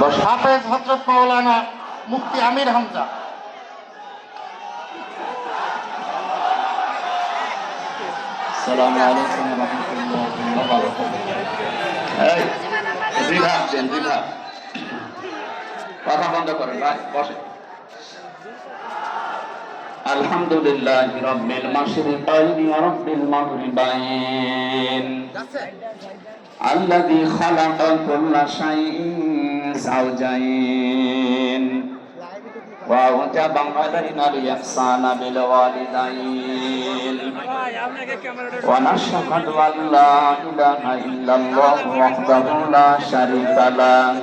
হাফেজ হযরত মাওলানা মুফতি আমির হামজা। আসসালামু আলাইকুম ওয়া রাহমাতুল্লাহি ওয়া বারাকাতুহু। কথা বন্ধ করেন ভাই, বসে। আলহামদুলিল্লাহি রাব্বিল মাশরিকাইনি ওয়া রাব্বিল মাগরিবাইন আল্লাযী খালাকা কুল্লা শাইইন যাওজাইন ওয়া আওজাবা আলাইনা আল-ইহসানা বিল ওয়ালিদাইন ওয়া নাশহাদু আন লা ইলাহা ইল্লাল্লাহু ওয়াহদাহু লা শারীকা লাহু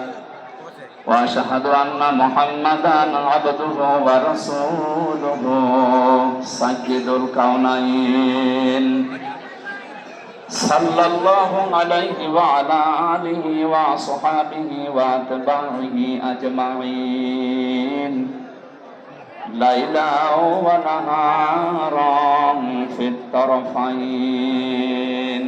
ওয়া আশহাদু আন্না মুহাম্মাদান আবদুহু ওয়া রাসূলুহু সাইয়্যিদুল কাওনাইন সাল্লাল্লাহু আলাইহি ওয়া আলা আলিহি ওয়া আসহাবিহি ওয়া আতবাইহি আজমাইন লাইলাও ওয়া নাহারান ফিত তারফাইন।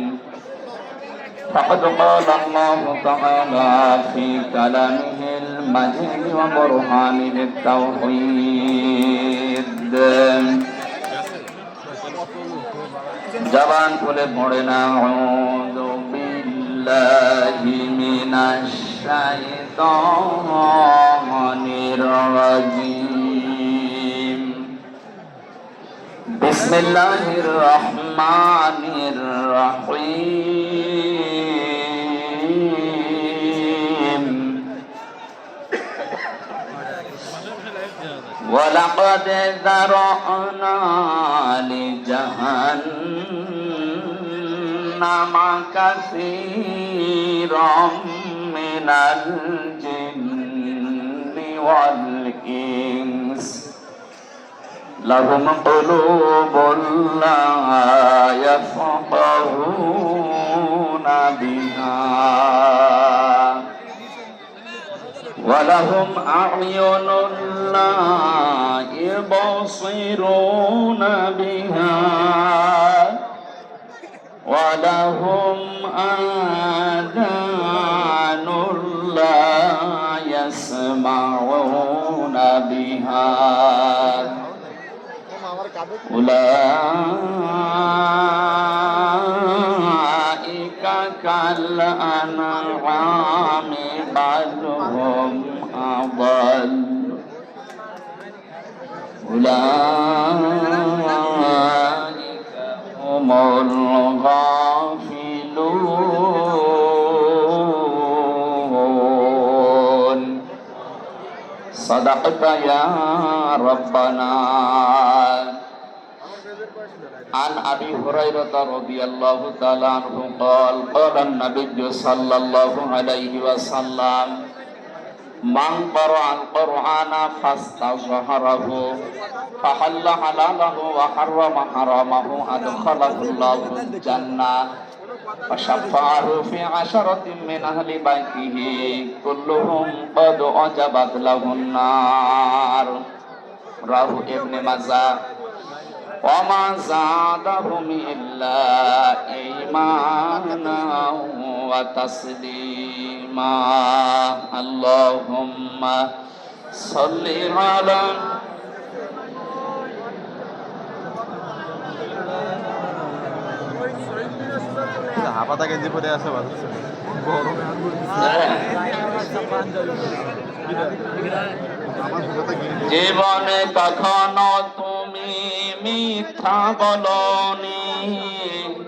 فقد قال الله تعالى في كلامه المجيد وبرهانه التوحيد জবান খুলে পড়ে না আউযু বিল্লাহি মিনাশ শাইতানির রাজীম বিসমিল্লাহির রহমানির রহিম ওয়ালাকাদ যারা'না লিজাহান্নামা কাসীরাম মিনাল জিন্নি ওয়াল ইনস লাহুম কুলুবুন লা ইয়াফকাহুনা বিহা ওয়ালাহুম আ'য়ুনুন লা ইউবসিরুনা বিহা ওয়ালাহুম আযানুন লা ইয়াসমাউনা বিহা উলাইকা কাল আনআমি বাল হুম আদাল উলাইকা হুমুল গাফিলুন সাদাকতা ইয়া রাব্বানা। عن أبي هريرة رضي الله تعالى عنه قال قال النبي صلى الله عليه وسلم من قرأ القرآن فاستظهره فحل حلاله وحرم حرامه أدخله الله الجنة وشفعه في 10 من أهل بيته كلهم قد وجبت له النار رواه ابن ماجه وما زادهم إلا إيمانا وتسليما اللهم صل على হাপাতা গেঞ্জি পরে আছে জীবনে কখনো তুমি মিথ্যা বলনি,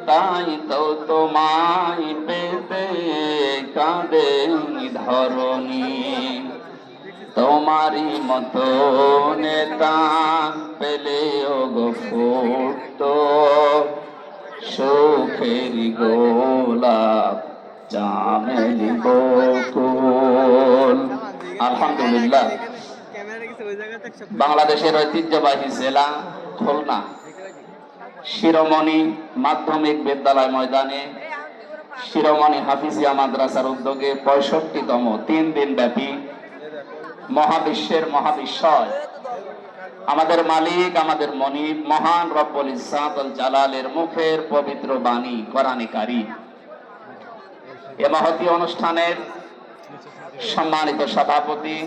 তাই তো তোমায় পেতে কাঁদে ধরনি। তোমারই মতো নেতা পেলেও গো ফুটতো সুখের গোলাপ চামেলি বকুল। আলহামদুলিল্লাহ, বাংলাদেশের ঐতিহ্যবাহী জেলা খুলনা শিরোমণি মাধ্যমিক বিদ্যালয় ময়দানে শিরোমণি হাফিজিয়া মাদ্রাসার উদ্যোগে 65তম 3 দিন ব্যাপী মহাবিশ্বের মহাবিশ্বয় আমাদের মালিক আমাদের মনিব মহান রব্বুল ইজ্জাতুল জালালের মুখের পবিত্র বাণী কোরআনে কারীম। এ মহতী অনুষ্ঠানের সম্মানিত সভাপতি,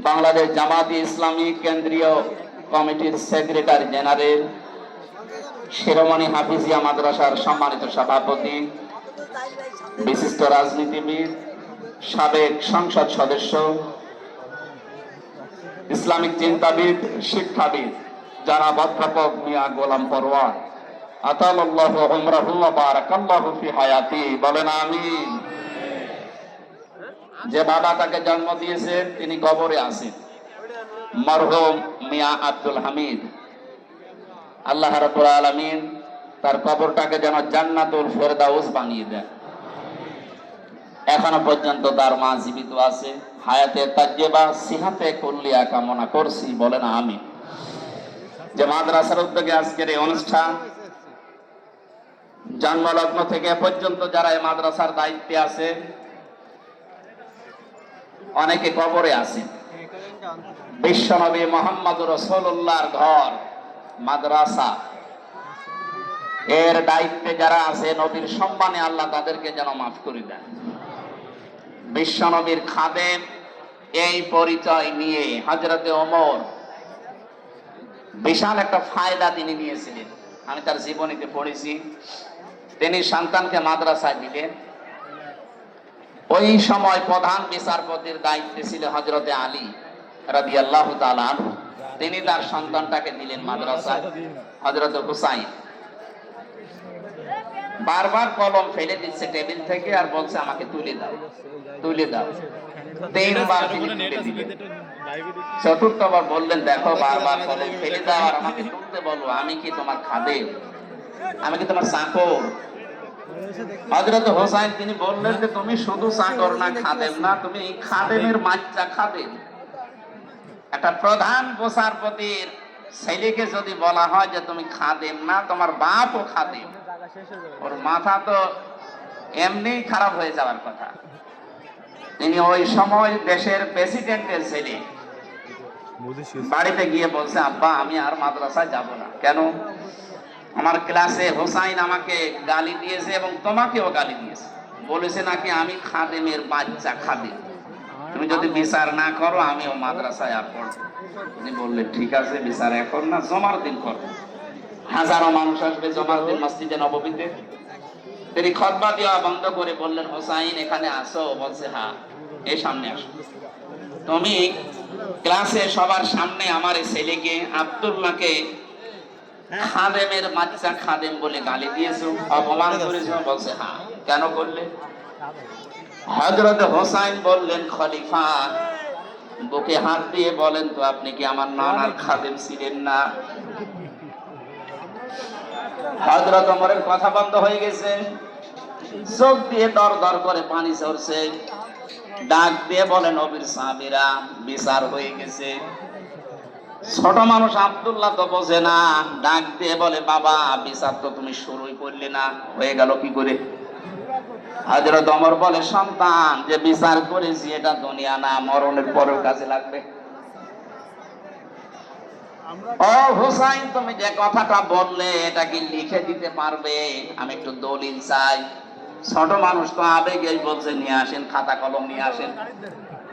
বাংলাদেশ জামায়াতে ইসলামী কেন্দ্রীয় কমিটির সেক্রেটারি জেনারেল, শিরোমণি হাফিজিয়া মাদ্রাসার সম্মানিত সভাপতি, বিশিষ্ট রাজনীতিবিদ, সাবেক সংসদ সদস্য, ইসলামিক চিন্তাবিদ, শিক্ষাবিদ জনাব অধ্যাপক মিয়া গোলাম পরওয়ার, আতালাল্লাহু উমরাহু ওয়া বারাকাল্লাহু ফি হায়াতি, বলেন আমিন। যে বাবা তাকে জন্ম দিয়েছেন তিনি কবরে আছেন, মরহুম মিয়া আব্দুল হামিদ। আল্লাহ রাব্বুল আলামিন তার কবরটাকে যেন জান্নাতুল ফেরদাউস বানিয়ে দেন। এখনো পর্যন্ত তার মা জীবিত আছে, হায়াতে তাজ্জেবা সিহাতে কুল্লিয়া কামনা করছি, বলেন আমিন। যে মাদ্রাসার উদ্যোগে আজকের এই অনুষ্ঠান, জন্মলগ্ন থেকে পর্যন্ত যারা এই মাদ্রাসার দায়িত্বে আছে, অনেকে কবরে আছে। বিশ্বনবী মুহাম্মদুর রাসূলুল্লাহর ঘর মাদ্রাসা, এর দায়িত্বে যারা আছে, নবীর সম্মানে আল্লাহ তাদেরকে যেন মাফ করে দেন। বিশ্বনবীর খাদেম এই পরিচয় নিয়ে হযরতে ওমর বিশাল একটা ফায়দা তিনি নিয়েছিলেন। আমি তার জীবনীতে পড়েছি, তিনি সন্তানকে মাদ্রাসায় দিলেন। ওই সময় প্রধান বিচারপতির দায়িত্বে ছিল হযরতে আলী রাদিয়াল্লাহু তাআলা আনহু। তিনি তার সন্তানটাকে দিলেন মাদ্রাসায়, হযরতে হুসাইন। বারবার কলম ফেলে দিচ্ছে টেবিল থেকে আর বলছে আমাকে তুলে দাও, তুলে দাও। তিনবার তিনি তুলে দিলেন। চতুর্থবার বললেন, দেখো বারবার কলম ফেলে দাও আর আমাকে তুলতে বলো, আমি কি তোমার খাদেম? আমি কি তোমার চাকর? হযরত হোসাইন তিনি বললেন যে তুমি শুধু চাকর না, খাদেম না, তুমি খাদেমের বাচ্চা খাদেম। একটা প্রধান বিচারপতির ছেলেকে যদি বলা হয় যে তুমি খাদেম না, তোমার বাপও খাদেম, ওর মাথা তো এমনি খারাপ হয়ে যাওয়ার কথা। তিনি ওই সময় দেশের প্রেসিডেন্টের ছেলে, বাড়িতে গিয়ে বলছে, আব্বা আমি আর মাদ্রাসায় যাব না। কেন? আমার ক্লাসে হোসাইন আমাকে গালি দিয়েছে এবং তোমাকেও গালি দিয়েছে, বলেছে নাকি আমি খাদেমের বাচ্চা খাদেম, তুমি যদি বিচার না করো আমিও মাদ্রাসায় আর পড়ব। তিনি বললেন ঠিক আছে, বিচার এখন না, জমার দিন করো। হাজারো মানুষ আসবে জমার দিন মসজিদে নববীতে। তিনি খুতবা দেওয়া বন্ধ করে বললেন, হোসাইন এখানে আসো। বলছে হ্যাঁ, এই সামনে আসো। তুমি ক্লাসে সবার সামনে আমার এই ছেলেকে আব্দুল্লাহকে খাদেমের বাচ্চা খাদেম বলে গালি দিয়েছো, অপমান করেছো? বলছে হ্যাঁ। কেন করলে? হযরত হোসাইন বললেন, খলিফা বুকে হাত দিয়ে বলেন তো, আপনি কি আমার নানার খাদেম ছিলেন না? হযরত ওমরের কথা বন্ধ হয়ে গেছে, চোখ দিয়ে দর দর করে পানি ঝরছে। ডাক দিয়ে বলেন, নবীর সাহাবীরা বিচার হয়ে গেছে। ছোট মানুষ আব্দুল্লাহ তো বোঝে না, ডাক দিয়ে বলে, বাবা বিচার তো তুমি শুরুই করলে না, হয়ে গেল কি করে? হযরত ওমর বলে, সন্তান যে বিচার করেছি এটা দুনিয়া না, মরণের পরেও কাজে লাগবে। ও হুসাইন, তুমি যে কথাটা বললে এটা কি লিখে দিতে পারবে? আমি একটু দলিল চাই। ছোট মানুষ তো আবেগেই বলছে, নিয়ে আসেন খাতা কলম নিয়ে আসেন।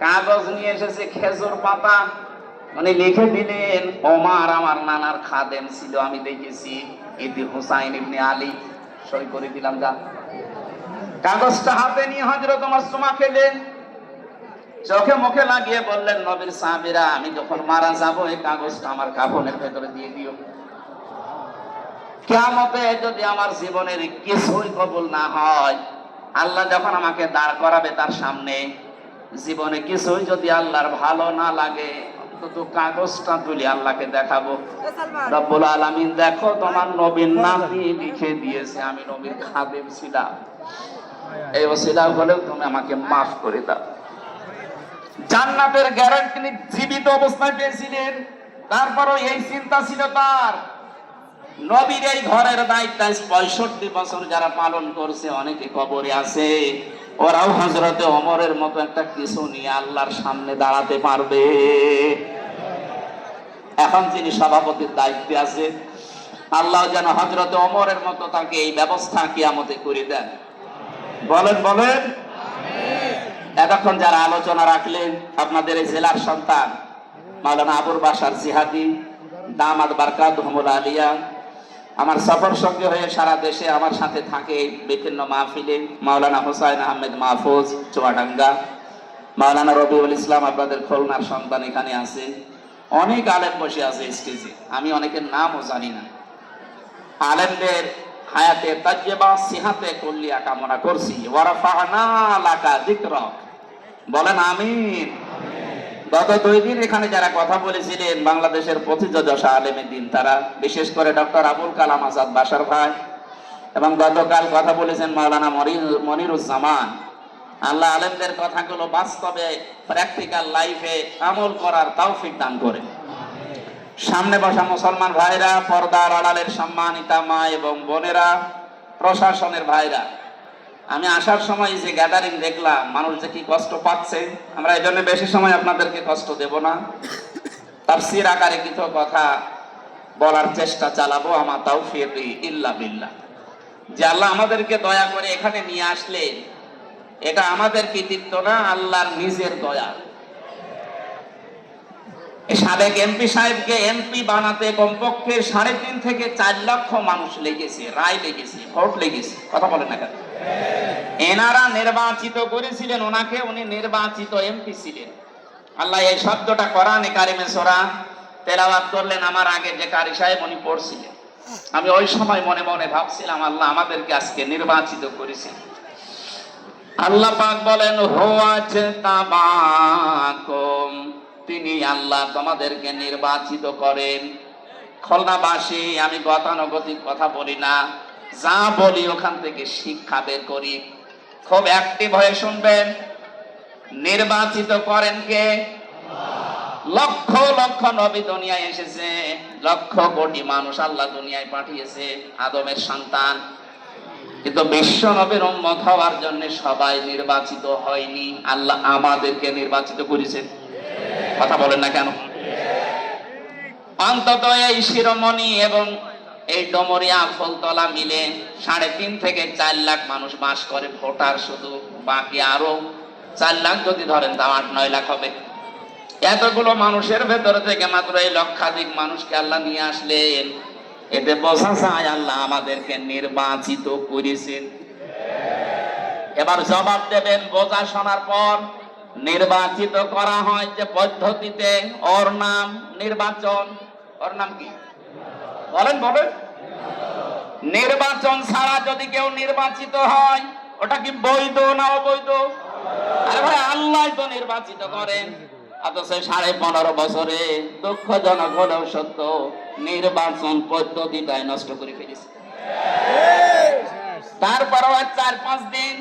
কাগজ নিয়ে এসেছে, খেজুর পাতা, মানে লিখে দিলেন, ওমর আমার নানার খাদেম ছিল, আমি দেখেছি, ইতি হুসাইন ইবনে আলী, সই করে দিলাম। যা কাগজটা হাতে নিয়ে হযরত ওমর চুমা খেলেন, চোখে মুখে লাগিয়ে বললেন, নবীর সাহাবীরা আমি যখন মারা যাব এই কাগজটা আমার কাফনের ভেতরে দিয়ে দিও। কিয়ামতে যদি আমার জীবনের কিছুই কবুল না হয়, আল্লাহ যখন আমাকে দাঁড় করাবে তার সামনে, জীবনে কিছুই যদি আল্লাহর ভালো না লাগে, অন্তত কাগজটা তুলে আল্লাহকে দেখাবো, রব্বুল আলামিন দেখো তোমার নবীর নামই লিখে দিয়েছে, আমি নবীর খাদেম ছিলাম, এই ওসিলা হলেও তুমি আমাকে মাফ করে দাও। জান্নাতের গ্যারান্টি জীবিত অবস্থায় পেয়েছিলেন, তারপরও এই চিন্তা ছিল তার। নবীর এই ঘরের দায়িত্ব 65 বছর যারা পালন করছে, অনেকে কবরে আছে, ওরাও হযরতে ওমরের মতো একটা কিছু নিয়ে আল্লাহর সামনে দাঁড়াতে পারবে। এখন যিনি সভাপতির দায়িত্বে আছে, আল্লাহ যেন হযরতে ওমরের মতো তাকে এই ব্যবস্থা কিয়ামতে করে দেন। বলেন বলেন। এতক্ষণ যারা আলোচনা রাখলেন আপনাদের এই জেলার সন্তান মাওলানা আবুল বাশার জিহাদি দামাত বারকাতুহুমুল আলিয়া, আমার সফর সঙ্গে হয়ে সারা দেশে আমার সাথে থাকে বিভিন্ন মাহফিলে মাওলানা হুসাইন আহমেদ মাহফুজ চুয়াডাঙ্গা, মাওলানা রবিউল ইসলাম আপনাদের খুলনার সন্তান এখানে আছে, অনেক আলেম বসে আছে স্টেজে, আমি অনেকের নামও জানি না। আলেমদের হায়াতে তাজ্জেবা সিহাতে কুল্লিয়া কামনা করছি। ওয়ারাফা'না লাকা যিকরাক, বলেন আমিন। গত 2 দিন এখানে যারা কথা বলেছিলেন বাংলাদেশের প্রথিতযশা আলেমে দিন, তারা বিশেষ করে ডক্টর আবুল কালাম আজাদ বাশার ভাই, এবং গতকাল কথা বলেছেন মাওলানা মনিরুজ্জামান। আল্লাহ আলেমদের কথাগুলো বাস্তবে প্র্যাকটিক্যাল লাইফে আমল করার তৌফিক দান করেন। সামনে বসা মুসলমান ভাইরা, পর্দার আড়ালের সম্মানিতা মা এবং বোনেরা, প্রশাসনের ভাইরা, আমি আসার সময় যে গ্যাদারিং দেখলাম, মানুষ যে কি কষ্ট পাচ্ছে, আমরা এই জন্য বেশি সময় আপনাদেরকে কষ্ট দেব না। তাফসীর আকারে কিছু কথা বলার চেষ্টা চালাবো, আমা তাওফীকি ইল্লা বিল্লাহ। যে আল্লাহ আমাদেরকে দয়া করে এখানে নিয়ে আসলেন, এটা আমাদের কৃতিত্ব না, আল্লাহর নিজের দয়া। সাবেক এমপি সাহেবকে এমপি বানাতে কমপক্ষে 3.5 থেকে 4 লক্ষ মানুষ লেগেছে, রায় লেগেছে, ভোট লেগেছে, কথা বলেন না কেন? এনারা নির্বাচিত করেছিলেন ওনাকে, উনি নির্বাচিত এমপি ছিলেন। আল্লাহ এই শব্দটা কোরআনে কারিমে সূরা তেলাওয়াত করলেন, আমার আগে যে কারি সাহেব উনি পড়ছিলেন। আমি ওই সময় মনে মনে ভাবছিলাম, আল্লাহ আমাদেরকে আজকে নির্বাচিত করেছেন। আল্লাহ পাক বলেন, হুয়াজতাবাকুম, তিনি আল্লাহ তোমাদেরকে নির্বাচিত করেন। খুলনাবাসী, আমি গতানুগতিক কথা বলি না, যা বলি ওখান থেকে শিক্ষা বের করি, খুব অ্যাক্টিভ হয়ে শুনবেন। নির্বাচিত করেন কে? লক্ষ লক্ষ নবী দুনিয়ায় এসেছে, লক্ষ কোটি মানুষ আল্লাহ দুনিয়ায় পাঠিয়েছে, আদমের সন্তান, কিন্তু বিশ্ব নবীর উম্মত হওয়ার জন্য সবাই নির্বাচিত হয়নি। আল্লাহ আমাদেরকে নির্বাচিত করেছেন, কথা বলেন না কেন? অন্তত এই শিরোমণি এবং এই ডমরিয়া ফুলতলা মিলে 3.5 থেকে 4 লাখ মানুষ বাস করে, ভোটার শুধু, বাকি আরো 4 লাখ যদি ধরেন তা 8-9 লাখ হবে। এতগুলো মানুষের ভেতর থেকে মাত্র এই লক্ষাধিক মানুষকে আল্লাহ নিয়ে আসলেন, এতে বোঝা যায় আল্লাহ আমাদেরকে নির্বাচিত করেছেন। এবার জবাব দেবেন বোঝা শোনার পর। নির্বাচিত করা হয় যে পদ্ধতিতে, ওর নাম নির্বাচন। ওর নাম কি বলেন? বলেন। নির্বাচন ছাড়া যদি কেউ নির্বাচিত হয়, ওটা কি বৈধ না অবৈধ? আরে ভাই, আল্লাহ তো নির্বাচিত করেন। অথচ 15.5 বছরে দুঃখজনক হলেও সত্য, নির্বাচন পদ্ধতিটাই নষ্ট করে ফেলেছে। তারপরও 4-5 দিন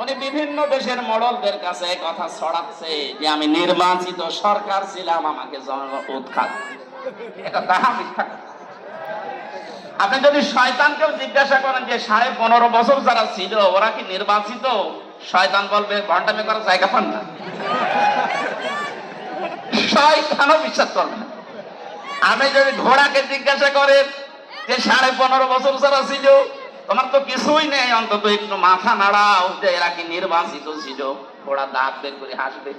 উনি বিভিন্ন দেশের মডলদের কাছে কথা ছড়াচ্ছে যে আমি নির্বাচিত সরকার ছিলাম, আমাকে উৎখাত। এটা তাহা মিথ্যা কথা। আপনি যদি শয়তানকেও জিজ্ঞাসা করেন যে 15.5 বছর যারা ছিল ওরা কি নির্বাচিত, শয়তান বলবে ঘন্টামে করার জায়গা পান না। শয়তানও বিশ্বাস করবে না। আপনি যদি ঘোড়াকে জিজ্ঞাসা করেন যে 15.5 বছর যারা ছিল তোমার তো কিছুই নেই, অন্তত একটু মাথা নাড়াও যে এরা কি নির্বাচিত ছিল, ঘোড়া দাঁত বের করে হাসবে,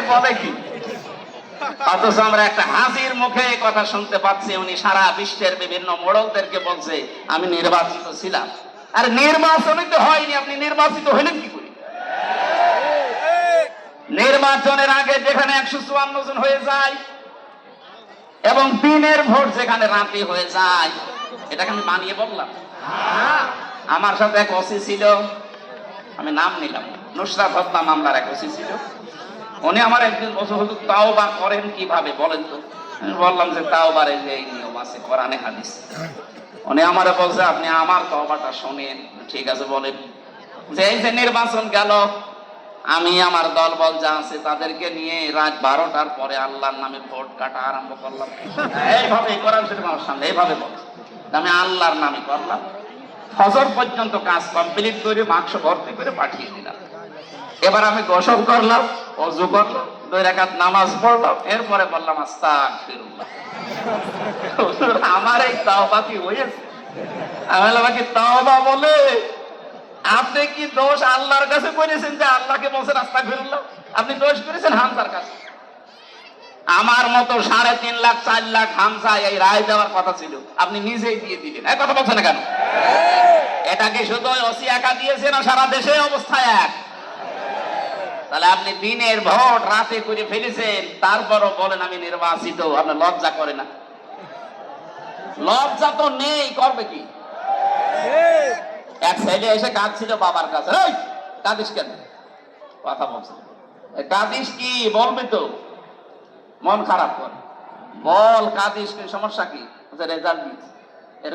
বলে কি? অথচ আমরা একটা হাসির মুখে কথা শুনতে পাচ্ছি, উনি সারা বিশ্বের বিভিন্ন মডলদেরকে বলছে আমি নির্বাচিত ছিলাম। আর নির্বাচনই তো হয়নি, আপনি নির্বাচিত হইলেন কি করে? নির্বাচনের আগে যেখানে 154 জন হয়ে যায় এবং দিনের ভোট যেখানে রাতে হয়ে যায়, এটাকে আমি বানিয়ে বললাম। আমার সাথে এক ওসি ছিল, আমি নাম নিলাম, নুসরাত হত্যা মামলার এক ওসি ছিল। উনি আমার একদিন বছর হতো তাওবা করেন কিভাবে বলেন তো? আমি বললাম যে তাওবারে যে এই নিয়ম আছে কোরআনে হাদিস। উনি আমারে বলছে আপনি আমার তওবাটা শুনেন। ঠিক আছে বলেন। যে এই যে নির্বাচন গেল, আমি আমার দল বল যা আছে তাদেরকে নিয়ে রাত 12টার পরে আল্লাহর নামে ভোট কাটা আরম্ভ করলাম। এইভাবে কোরআন শরীফ আমার সামনে এইভাবে বলছে, আমি আল্লাহর নামে করলাম। ফজর পর্যন্ত কাজ কমপ্লিট করে বাক্স ভর্তি করে পাঠিয়ে দিলাম। এবার আমি গোসল করলাম, ওযু করলাম, 2 রাকাত নামাজ পড়লাম, এরপরে বললাম আস্তাগফিরুল্লাহ। আমার এই তাওবা কি হয়েছে? আমি বললাম কি তাওবা বলে আপনি কি দোষ আল্লাহর কাছে করেছেন যে আল্লাহকে বলছেন আস্তাগফিরুল্লাহ? আপনি দোষ করেছেন হামজার কাছে। আমার মতো 3.5 লাখ 4 লাখ হামজা এই রায় দেওয়ার কথা ছিল, আপনি নিজেই দিয়ে দিলেন। এই কথা বলছেন না কেন? এটা কি শুধু ওসি একা দিয়েছে না সারা দেশে অবস্থা এক? তাহলে আপনি দিনের ভোট রাতে করে ফেলেছেন, তারপরও বলেন আমি নির্বাচিত। আপনার লজ্জা করে না? লজ্জা তো নেই, করবে কি? এক ছেলে এসে কাঁদছিল বাবার কাছে। এই কাঁদিস কেন? কথা বলছে, কাঁদিস কি বলবি তো, মন খারাপ করে বল, কাঁদিস কি, সমস্যা কি? রেজাল্ট দিয়েছে।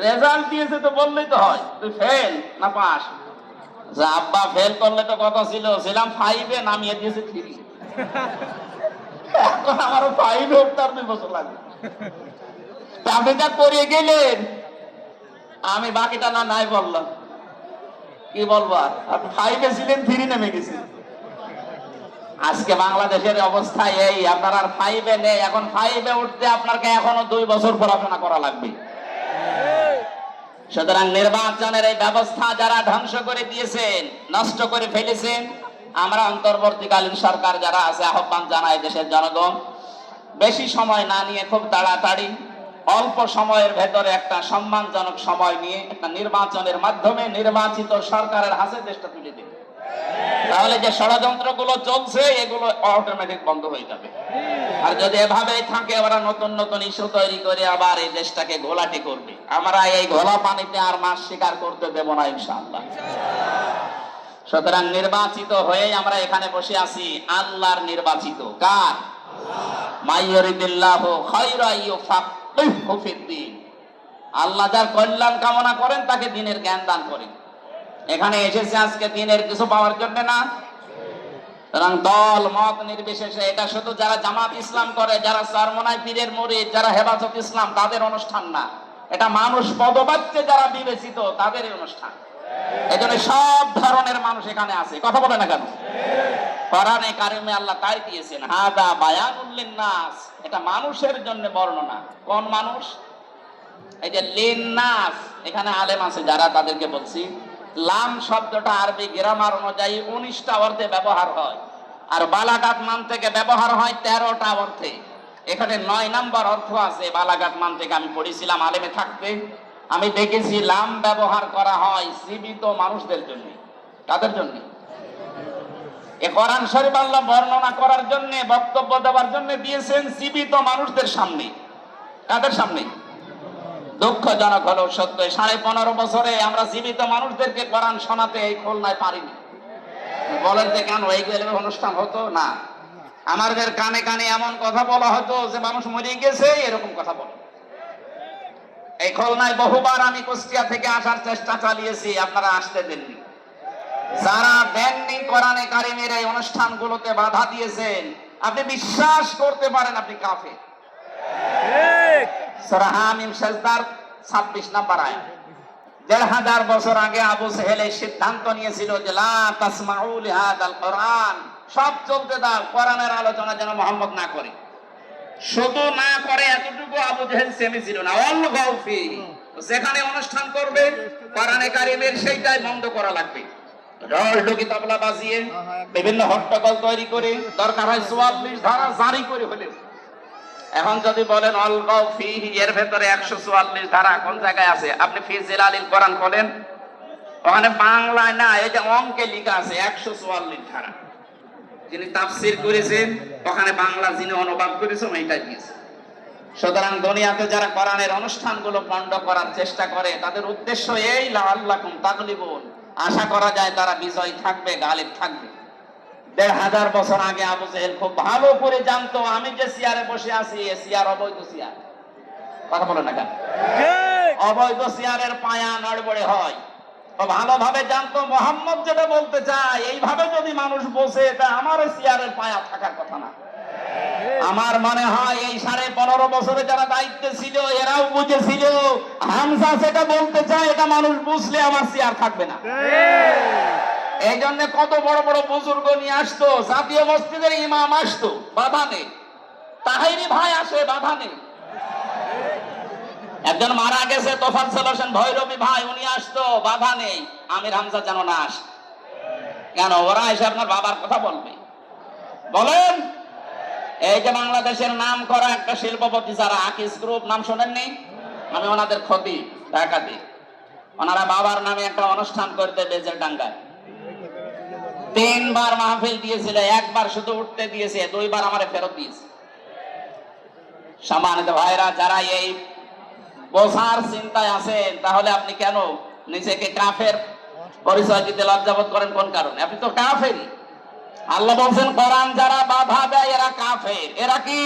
রেজাল্ট দিয়েছে তো বললেই তো হয়, তুই ফেল না পাস। আব্বা ফেল করলে তো কথা ছিল, ছিলাম 5-এ, নামিয়ে দিয়েছে 3। এখন আমারও 5 হোক, তার 2 বছর লাগবে। আপনি যা করিয়ে গেলেন, আমি বাকিটা না নাই বললাম, কি বলবো আর? আপনি 5-এ ছিলেন, 3 নেমে গেছেন। আজকে বাংলাদেশের অবস্থা এই, আপনার আর 5-এ নেই। এখন 5-এ উঠতে আপনাকে এখনো 2 বছর পড়াশোনা করা লাগবে। সুতরাং নির্বাচনের এই ব্যবস্থা যারা ধ্বংস করে দিয়েছেন, নষ্ট করে ফেলেছেন, আমরা অন্তর্বর্তীকালীন সরকার যারা আছে আহ্বান জানাই দেশের জনগণ, বেশি সময় না নিয়ে খুব তাড়াতাড়ি অল্প সময়ের ভেতরে একটা সম্মানজনক সময় নিয়ে একটা নির্বাচনের মাধ্যমে নির্বাচিত সরকারের হাতে দেশটা তুলে দেবে। তাহলে যে ষড়যন্ত্রগুলো চলছে এগুলো অটোমেটিক বন্ধ হয়ে যাবে। আর যদি এভাবেই থাকে, ওরা নতুন নতুন ইস্যু তৈরি করে আবার এই দেশটাকে ঘোলাটে করবে। আমরা এই ঘোলা পানিতে আর মাছ শিকার করতে দেব না ইনশাআল্লাহ। সুতরাং নির্বাচিত হয়ে আমরা এখানে বসে আছি, আল্লাহর নির্বাচিত। কার? মাইয়ুরিদিল্লাহু খায়রা ইউফাক্কিহু ফিদ্দীন। আল্লাহ যার কল্যাণ কামনা করেন তাকে দ্বীনের জ্ঞান দান করেন। এখানে এসেছে আজকে দ্বীনের কিছু পাওয়ার জন্য না। সুতরাং দল মত নির্বিশেষে, এটা শুধু যারা জামাত ইসলাম করে, যারা চরমনাই পীরের মুরিদ, যারা হেফাজত ইসলাম, তাদের অনুষ্ঠান না। এটা মানুষ পদবাচ্যে যারা বিবেচিত তাদেরই অনুষ্ঠান। এজন্য সব ধরনের মানুষ এখানে আছে। কথা বলে না কেন? কোরআনে কারিমে আল্লাহ তাই দিয়েছেন, হাদা বায়ানুল লিন্নাস। এটা মানুষের জন্য বর্ণনা। কোন মানুষ? এই যে লিন্নাস, এখানে আলেম আছে যারা, তাদেরকে বলছি, লাম শব্দটা আরবি গ্রামার অনুযায়ী 19টা অর্থে ব্যবহার হয়, আর বালাগাত মান থেকে ব্যবহার হয় 13টা অর্থে। এখানে 9 নম্বর অর্থ আছে বালাগাত মান থেকে। আমি পড়েছিলাম আলেমে থাকতে, আমি দেখেছি লাম ব্যবহার করা হয় জীবিত মানুষদের জন্য। কাদের জন্য? এ কোরআন শরীফ আল্লাহ বর্ণনা করার জন্য, বক্তব্য দেওয়ার জন্য দিয়েছেন জীবিত মানুষদের সামনে। কাদের সামনে? দুঃখজনক হলো সত্য, 15.5 বছরে আমরা জীবিত মানুষদেরকে কোরআন শোনাতে এই খুলনায় পারিনি। বলেন যে কেন? এইগুলো অনুষ্ঠান হতো না, আমাদের কানে কানে এমন কথা বলা হতো যে মানুষ মরে গেছে, এরকম কথা বলে। এই খুলনায় বহুবার আমি কুষ্টিয়া থেকে আসার চেষ্টা চালিয়েছি, আপনারা আসতে দেননি। যারা দেননি, কোরআনে কারিমের এই অনুষ্ঠানগুলোতে বাধা দিয়েছেন, আপনি বিশ্বাস করতে পারেন আপনি কাফের। সূরা হামিম সাজদার 26 নম্বর আয়াত। 1500 বছর আগে আবু সেহেল এই সিদ্ধান্ত নিয়েছিল যে লা তাসমাউ লিহাদাল কোরআন, সব চলতে দাও, কোরআনের আলোচনা যেন মুহাম্মদ না করে। শুধু না করে এতটুকু আবু জেহেল সেমেছিল না, অল গাউফি, যেখানে অনুষ্ঠান করবে কোরআনে কারিমের সেইটাই বন্ধ করা লাগবে। ঢোলঢুকি তবলা বাজিয়ে বিভিন্ন হট্টগোল তৈরি করে, দরকার হয় 44 ধারা জারি করে হলেও। এখন যদি বলেন অলগাও ফিহি, এর ভেতরে 144 ধারা কোন জায়গায় আছে? আপনি ফি জিলালিল কোরআন বলেন, ওখানে বাংলায় না, এই যে অঙ্কে লেখা আছে 144 ধারা। যিনি তাফসীর করেছেন, ওখানে বাংলা যিনি অনুবাদ করেছেন এইটা দিয়েছে। সুতরাং দুনিয়াতে যারা কোরআনের অনুষ্ঠানগুলো বন্ধ করার চেষ্টা করে, তাদের উদ্দেশ্য এই লাআল্লাকুম তাগলিবুন, আশা করা যায় তারা বিজয় থাকবে, গালিব থাকবে। 1500 বছর আগে আবু জেহেল খুব ভালো করে জানতো আমি যে চেয়ারে বসে আছি, এই চেয়ার অবৈধ চেয়ার। কথা বলে না কেন? অবৈধ চেয়ারের পায়া নড়বড়ে হয়। ও ভালোভাবে জানতো মুহাম্মদ যেটা বলতে চায়, এইভাবে যদি মানুষ বসে, এটা আমার চেয়ারের পায়া থাকার কথা না। আমার মনে হয় এই 15.5 বছরে যারা দায়িত্বে ছিল, এরাও বুঝেছিল হামজা যেটা বলতে চায়, এটা মানুষ বুঝলে আমার চেয়ার থাকবে না। এই জন্য কত বড় বড় বুজুর্গ নিয়ে আসতো, জাতীয় মসজিদের ইমাম আসতো, বাধা নেই। তাহেরি ভাই আসে, বাধা নেই। একজন মারা গেছে, তোফাজ্জল হোসেন ভৈরবী ভাই, উনি আসতো, বাধা নেই, আমির হামজা যেন না আসে। কেন? ওরা এসে আপনার বাবার কথা বলবে। বলেন, এই যে বাংলাদেশের নাম করা একটা শিল্পপতি যারা আকিস গ্রুপ, নাম শোনেননি? আমি ওনাদের ক্ষতি টাকা দিই। ওনারা বাবার নামে একটা অনুষ্ঠান করতে বেজের ডাঙ্গায় 3 বার মাহফিল দিয়েছিল, 1 বার শুধু উঠতে দিয়েছে, 2 বার আমারে ফেরত দিয়েছে। সম্মানিত ভাইরা, যারা এই বোঝার চিন্তায় আছেন, তাহলে আপনি কেন নিজেকে কাফের পরিচয় দিতে লজ্জাবোধ করেন? কোন কারণে? আপনি তো কাফেরই। আল্লাহ বলছেন, কোরআন যারা বাধা দেয় এরা কাফের। এরা কি?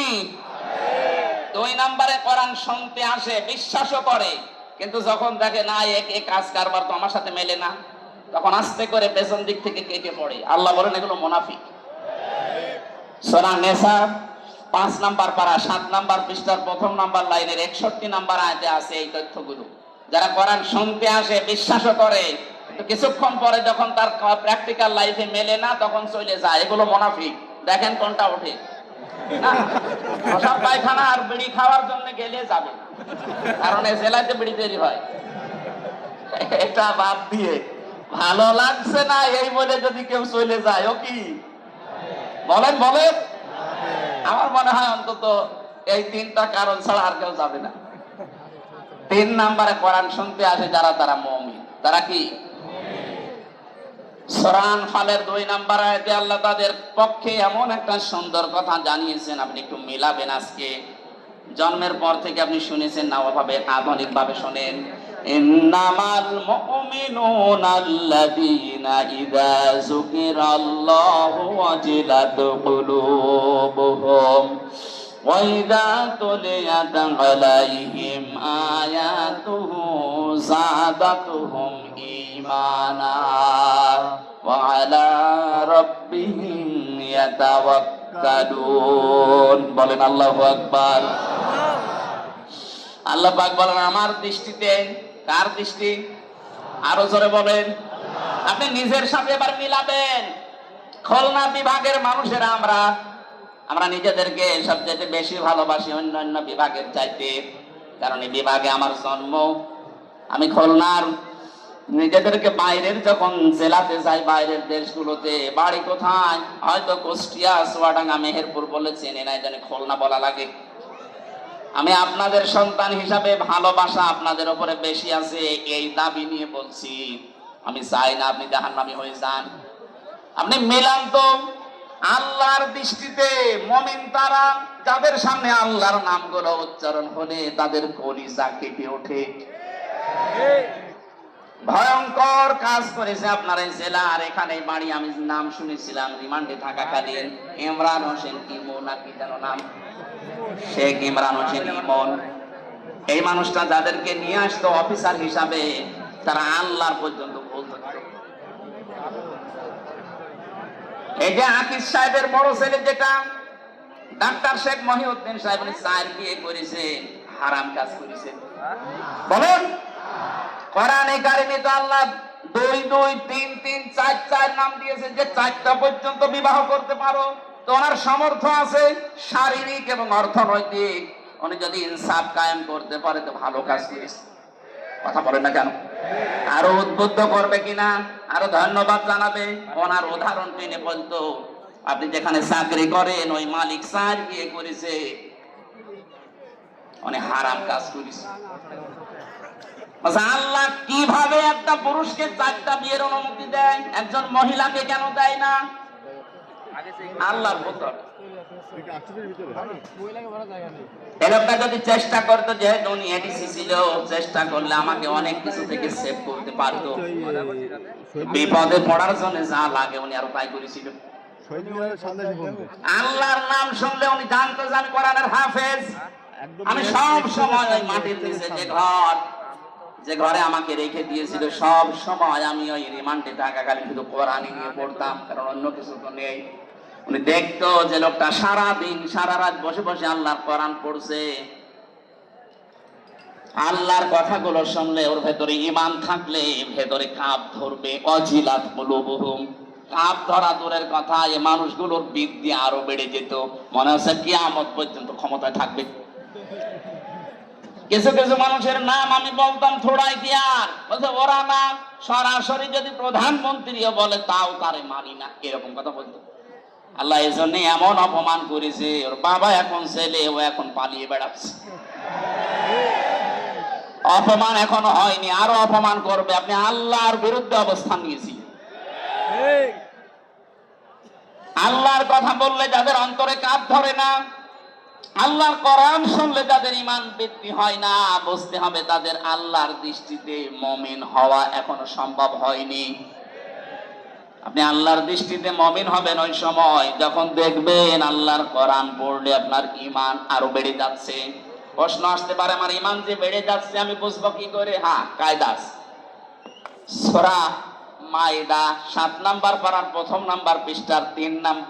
2 নম্বরে কোরআন শুনতে আসে, বিশ্বাসও করে, কিন্তু যখন দেখে না এই কাজ কারবার তো আমার সাথে মেলে না, তখন আস্তে করে পেছন দিক থেকে কেটে পড়ে। আল্লাহ বলেন এগুলো মুনাফিক। সূরা নিসা 5 নাম্বার পারা 7 নাম্বার পৃষ্ঠার 1ম নাম্বার লাইনের 61 নাম্বার আয়াতে আছে এই তথ্যগুলো। যারা কোরআন শুনতে আসে, বিশ্বাসও করে, কিন্তু কিছুক্ষণ পরে যখন তার প্র্যাকটিক্যাল লাইফে মেলে না, তখন চলে যায়, এগুলো মুনাফিক। দেখেন কোনটা ওঠে না। সব পায়খানা আর বিড়ি খাওয়ার জন্য গেলে যাবে, কারণ এই জেলাতে বিড়ি তৈরি হয়। এটা বাদ দিয়ে ভালো লাগছে না এই বলে যদি কেউ চলে যায়, ও কি? বলেন বলেন। আমার মনে হয় অন্তত এই 3টা কারণ ছাড়া আর কেউ যাবে না। 3 নম্বরে কোরআন শুনতে আসে যারা, তারা মুমিন। তারা কি? সূরা আনফালের 2 নম্বর আয়াতে আল্লাহ তাদের পক্ষে এমন একটা সুন্দর কথা জানিয়েছেন, আপনি একটু মিলাবেন। আজকে জন্মের পর থেকে আপনি শুনেছেন না, ওভাবে আধুনিক ভাবে শুনেন। ইন্নামাল মুমিনুনা আল্লাযীনা ইযা যুকিরাল্লাহু ওয়াজিলাত কুলুবুহুম ওয়া ইযা তুলিয়াত আলাইহিম আয়াতুহু যাদাতুহুম ঈমানা ওয়া আলা রাব্বিহিম ইয়াতাওয়াক্কালুন। বলেন আল্লাহু আকবার। আল্লাহ পাক বলেন, আমার দৃষ্টিতে। কার দৃষ্টি? আরো জোরে বলেন। আপনি নিজের সাথে এবার মিলাবেন। খুলনা বিভাগের মানুষেরা আমরা নিজেদেরকে সবচেয়ে বেশি ভালোবাসি অন্যান্য বিভাগের চাইতে, কারণ এই বিভাগে আমার জন্ম। আমি খুলনার, নিজেদেরকে বাইরের যখন জেলাতে যাই, বাইরের দেশগুলোতে, বাড়ি কোথায় হয়তো কুষ্টিয়া, চুয়াডাঙ্গা, মেহেরপুর বলে চেনে নাই, জানি খুলনা বলা লাগে। আমি আপনাদের সন্তান হিসাবে ভালোবাসা আপনাদের উপরে বেশি আছে, এই দাবি নিয়ে বলছি। আমি চাই না আপনি জাহান্নামী হয়ে যান। আপনি মিলান তো। আল্লাহর দৃষ্টিতে মুমিন তারা যাদের সামনে আল্লাহর নামগুলো উচ্চারণ হলে তাদের কলিজা কেঁপে ওঠে। ভয়ঙ্কর কাজ করেছে আপনার এই জেলা আর এখানে বাড়ি। আমি নাম শুনেছিলাম রিমান্ডে থাকাকালীন, ইমরান হোসেন ইমন, নাকি যেন নাম, শেখ ইমরান হোসেন ইমন। এই মানুষটা যাদেরকে নিয়ে আসতো অফিসার হিসাবে, তারা আল্লাহর পর্যন্ত ভুল ধরত। এই যে আকিস সাহেবের বড় ছেলে যেটা ডাক্তার শেখ মহিউদ্দিন সাহেব, 4 বিয়ে করেছে, হারাম কাজ করেছে। বলেন, কোরআনে কারিমে তো আল্লাহ 2 2 3 3 4 4 নাম দিয়েছে, যে 4টা পর্যন্ত বিবাহ করতে পারো। তো ওনার সামর্থ্য আছে শারীরিক এবং অর্থনৈতিক, উনি যদি ইনসাফ কায়েম করতে পারে তো ভালো কাজ করেছে। কথা বলেন না কেন? আরো উদ্বুদ্ধ করবে কিনা, আরো ধন্যবাদ জানাবে। ওনার উদাহরণ টেনে বলতো, আপনি যেখানে চাকরি করেন ওই মালিক 4 বিয়ে করেছে, উনি হারাম কাজ করেছে। আল্লাহ কিভাবে একটা পুরুষকে 4টা বিয়ের অনুমতি দেয়, একজন মহিলাকে কেন দেয় না? আল্লাহর পুত্র এলাকা যদি চেষ্টা করতো, যেহেতু উনি এডিসি ছিল, চেষ্টা করলে আমাকে অনেক কিছু থেকে সেভ করতে পারতো। বিপদে পড়ার জন্য যা লাগে উনি আরো তাই করেছিল। আল্লাহর নাম শুনলে উনি জানতো যে আমি কোরআনের হাফেজ। আমি সব সময় ওই মাটির নিচে যে ঘরে আমাকে রেখে দিয়েছিল, সব সময় আমি ওই রিমান্ডে থাকাকালীন শুধু কোরআনই নিয়ে পড়তাম, কারণ অন্য কিছু তো নেই। উনি দেখতো যে লোকটা সারা দিন সারা রাত বসে বসে আল্লাহর কোরআন পড়ছে। আল্লাহর কথাগুলো শুনলে ওর ভেতরে ঈমান থাকলে ভেতরে কাঁপ ধরবে। অজিলাত কুলুবুহুম, কাঁপ ধরা দূরের কথা, এই মানুষগুলোর বৃদ্ধি আরো বেড়ে যেত। মনে হচ্ছে কিয়ামত পর্যন্ত ক্ষমতায় থাকবে। কিছু কিছু মানুষের নাম আমি বলতাম থোড়াই দিয়ার, বলছে ওরা না, সরাসরি যদি প্রধানমন্ত্রীও বলে তাও তারে মানি না, এরকম কথা বলতো। আল্লাহ এই জন্য এমন অপমান করেছে, ওর বাবা এখন ছেলে, ও এখন পালিয়ে বেড়াচ্ছে। অপমান এখনো হয়নি, আরো অপমান করবে। আপনি আল্লাহর বিরুদ্ধে অবস্থান নিয়েছি। আল্লাহর কথা বললে যাদের অন্তরে কাঁপ ধরে না, আল্লাহর কোরআন শুনলে যাদের ঈমান বৃদ্ধি হয় না, বুঝতে হবে তাদের আল্লাহর দৃষ্টিতে মুমিন হওয়া এখনো সম্ভব হয়নি। আপনি আল্লাহর দৃষ্টিতে মুমিন হবেন ওই সময় যখন দেখবেন আল্লাহর কোরআন পড়লে আপনার ঈমান আরো বেড়ে যাচ্ছে। প্রশ্ন আসতে পারে, আমার ঈমান যে বেড়ে যাচ্ছে আমি বুঝবো কি করে? হ্যাঁ, কায়দা আছে। সূরা মাইদা 7 নাম্বার পারার প্রথম নাম্বার পৃষ্ঠার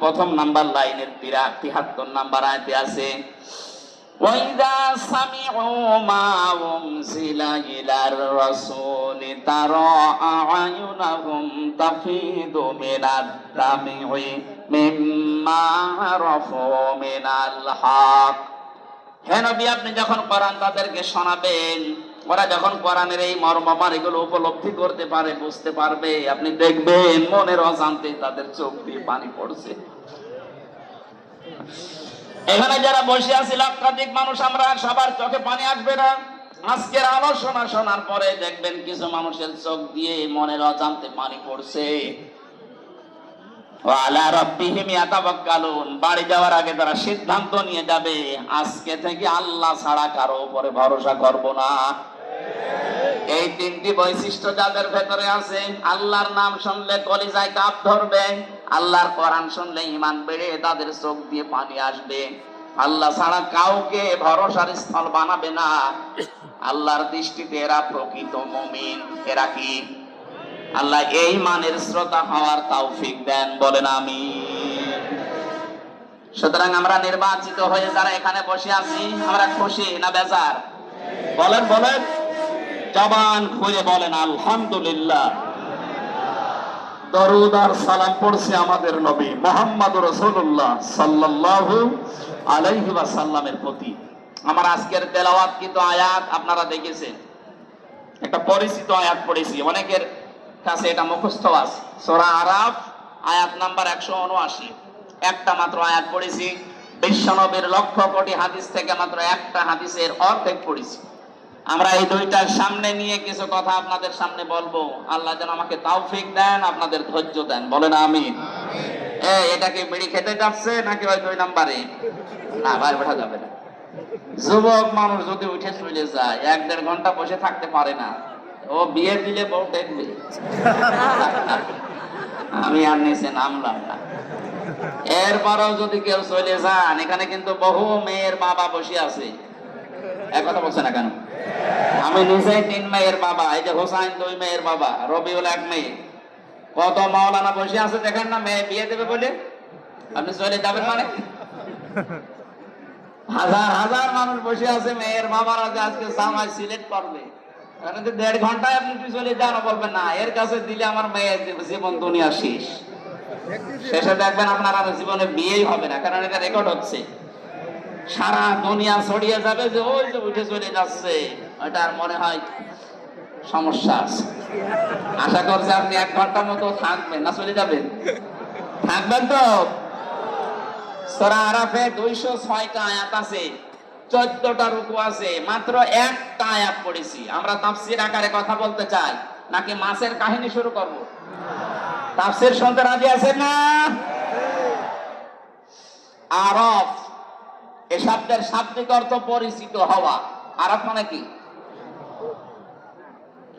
প্রথম নাম্বার লাইনের 73 নাম্বার আয়াতে আছে, ওয়াইদা সামিউ মা উনজিলা ইলার রাসূলি তারা আ'য়ুনাহুম তাফিদু মিনাদ দামি মিম্মা আরাফু মিনাল হক। হে নবী, আপনি যখন কোরআন তাদেরকে শোনাবেন, ওরা যখন কোরআনের এই মর্মমান এগুলো উপলব্ধি করতে পারে, বুঝতে পারবে, আপনি দেখবেন মনের অজান্তে তাদের চোখ দিয়ে পানি পড়ছে। এখানে যারা বসে আছি লক্ষাধিক মানুষ, আমরা সবার চোখে পানি আসবে না। আজকের আলোচনা শোনার পরে দেখবেন কিছু মানুষের চোখ দিয়ে মনের অজান্তে পানি পড়ছে। ওয়ালা রাব্বিহিম ইয়াতাওয়াক্কালুন, বাড়ি যাওয়ার আগে তারা সিদ্ধান্ত নিয়ে যাবে আজকে থেকে আল্লাহ ছাড়া কারো উপরে ভরসা করব না। এই তিনটি বৈশিষ্ট্য যাদের ভেতরে আছে, আল্লাহর নাম শুনলে কলিজায় কাঁপ ধরবে, আল্লাহর কোরআন শুনলে ঈমান বেড়ে তাদের চোখ দিয়ে পানি আসবে, আল্লাহ ছাড়া কাউকে ভরসার স্থল বানাবে না। আল্লাহর দৃষ্টিতে এরা প্রকৃত মুমিন। এরা কি? আল্লাহ এই মানের শ্রোতা হওয়ার তৌফিক দেন, বলেন আমিন। সুতরাং আমরা নির্বাচিত হয়ে যারা এখানে বসে আছি, আমরা খুশি না বেজার? বলেন বলেন, জবান খুলে বলেন আলহামদুলিল্লাহ। দরুদ আর সালাম পড়ছি আমাদের নবী মুহাম্মদ রাসূলুল্লাহ সাল্লাল্লাহু আলাইহি ওয়াসাল্লামের প্রতি। আমার আজকের তেলাওয়াতকৃত আয়াত আপনারা দেখেছেন, একটা পরিচিত আয়াত পড়েছি, অনেকের কাছে এটা মুখস্থ আছে। সূরা আরাফ আয়াত নাম্বার 179, একটা মাত্র আয়াত পড়েছি। বিশ্বনবীর লক্ষ কোটি হাদিস থেকে মাত্র একটা হাদিসের অর্ধেক পড়েছি। আমরা এই দুইটার সামনে নিয়ে কিছু কথা আপনাদের সামনে বলবো। আল্লাহ যেন আমাকে তৌফিক দেন, আপনাদের ধৈর্য দেন, বলেন আমিন। এটা কি বিড়ি খেতে যাচ্ছে নাকি ওই 2 নাম্বারে? না ভাই, বেঠা যাবে না। যুবক মানুষ যদি উঠে চলে যায়, 1-1.5 ঘন্টা বসে থাকতে পারে না। ও বিয়ে দিলে বউ দেখবে। আমি আর নিচে নামলাম না। এরপরও যদি কেউ চলে যান, এখানে কিন্তু বহু মেয়ের বাবা বসে আছে। এক কথা বলছে না কেন? আমি নিজেই 3 মেয়ের বাবা। এই যে হোসাইন 2 মেয়ের বাবা, রবিউল 1 মেয়ে। কত মাওলানা বসে আছে দেখেন না, মেয়ে বিয়ে দেবে বলে। আপনি চলে যাবেন মানে? হাজার হাজার মানুষ বসে আছে, মেয়ের বাবারা যে আজকে জামাই সিলেক্ট করবে। 1.5 ঘন্টায় আপনি চলে যান, বলবেন না এর কাছে দিলে আমার মেয়ের জীবন দুনিয়া শেষ। শেষে দেখবেন আপনার আর জীবনে বিয়েই হবে না, কারণ এটা রেকর্ড হচ্ছে। সারা দুনিয়া ছড়িয়ে যাবে যে ওই যে উঠে চলে যাচ্ছে, ওটা আর মনে হয় সমস্যা আছে। আশা করছি আপনি 1 ঘন্টা মতো থাকবেন, না চলে যাবেন? থাকবেন তো? সূরা আরাফে 206টা আয়াত আছে, 14টা রুকু আছে, মাত্র একটা আয়াত পড়েছি। আমরা তাফসীর আকারে কথা বলতে চাই নাকি মাছের কাহিনী শুরু করব? তাফসীর শুনতে রাজি আছেন না? আরাফ এই শব্দের শাব্দিক অর্থ পরিচিত হওয়া। আরাফ মানে কি?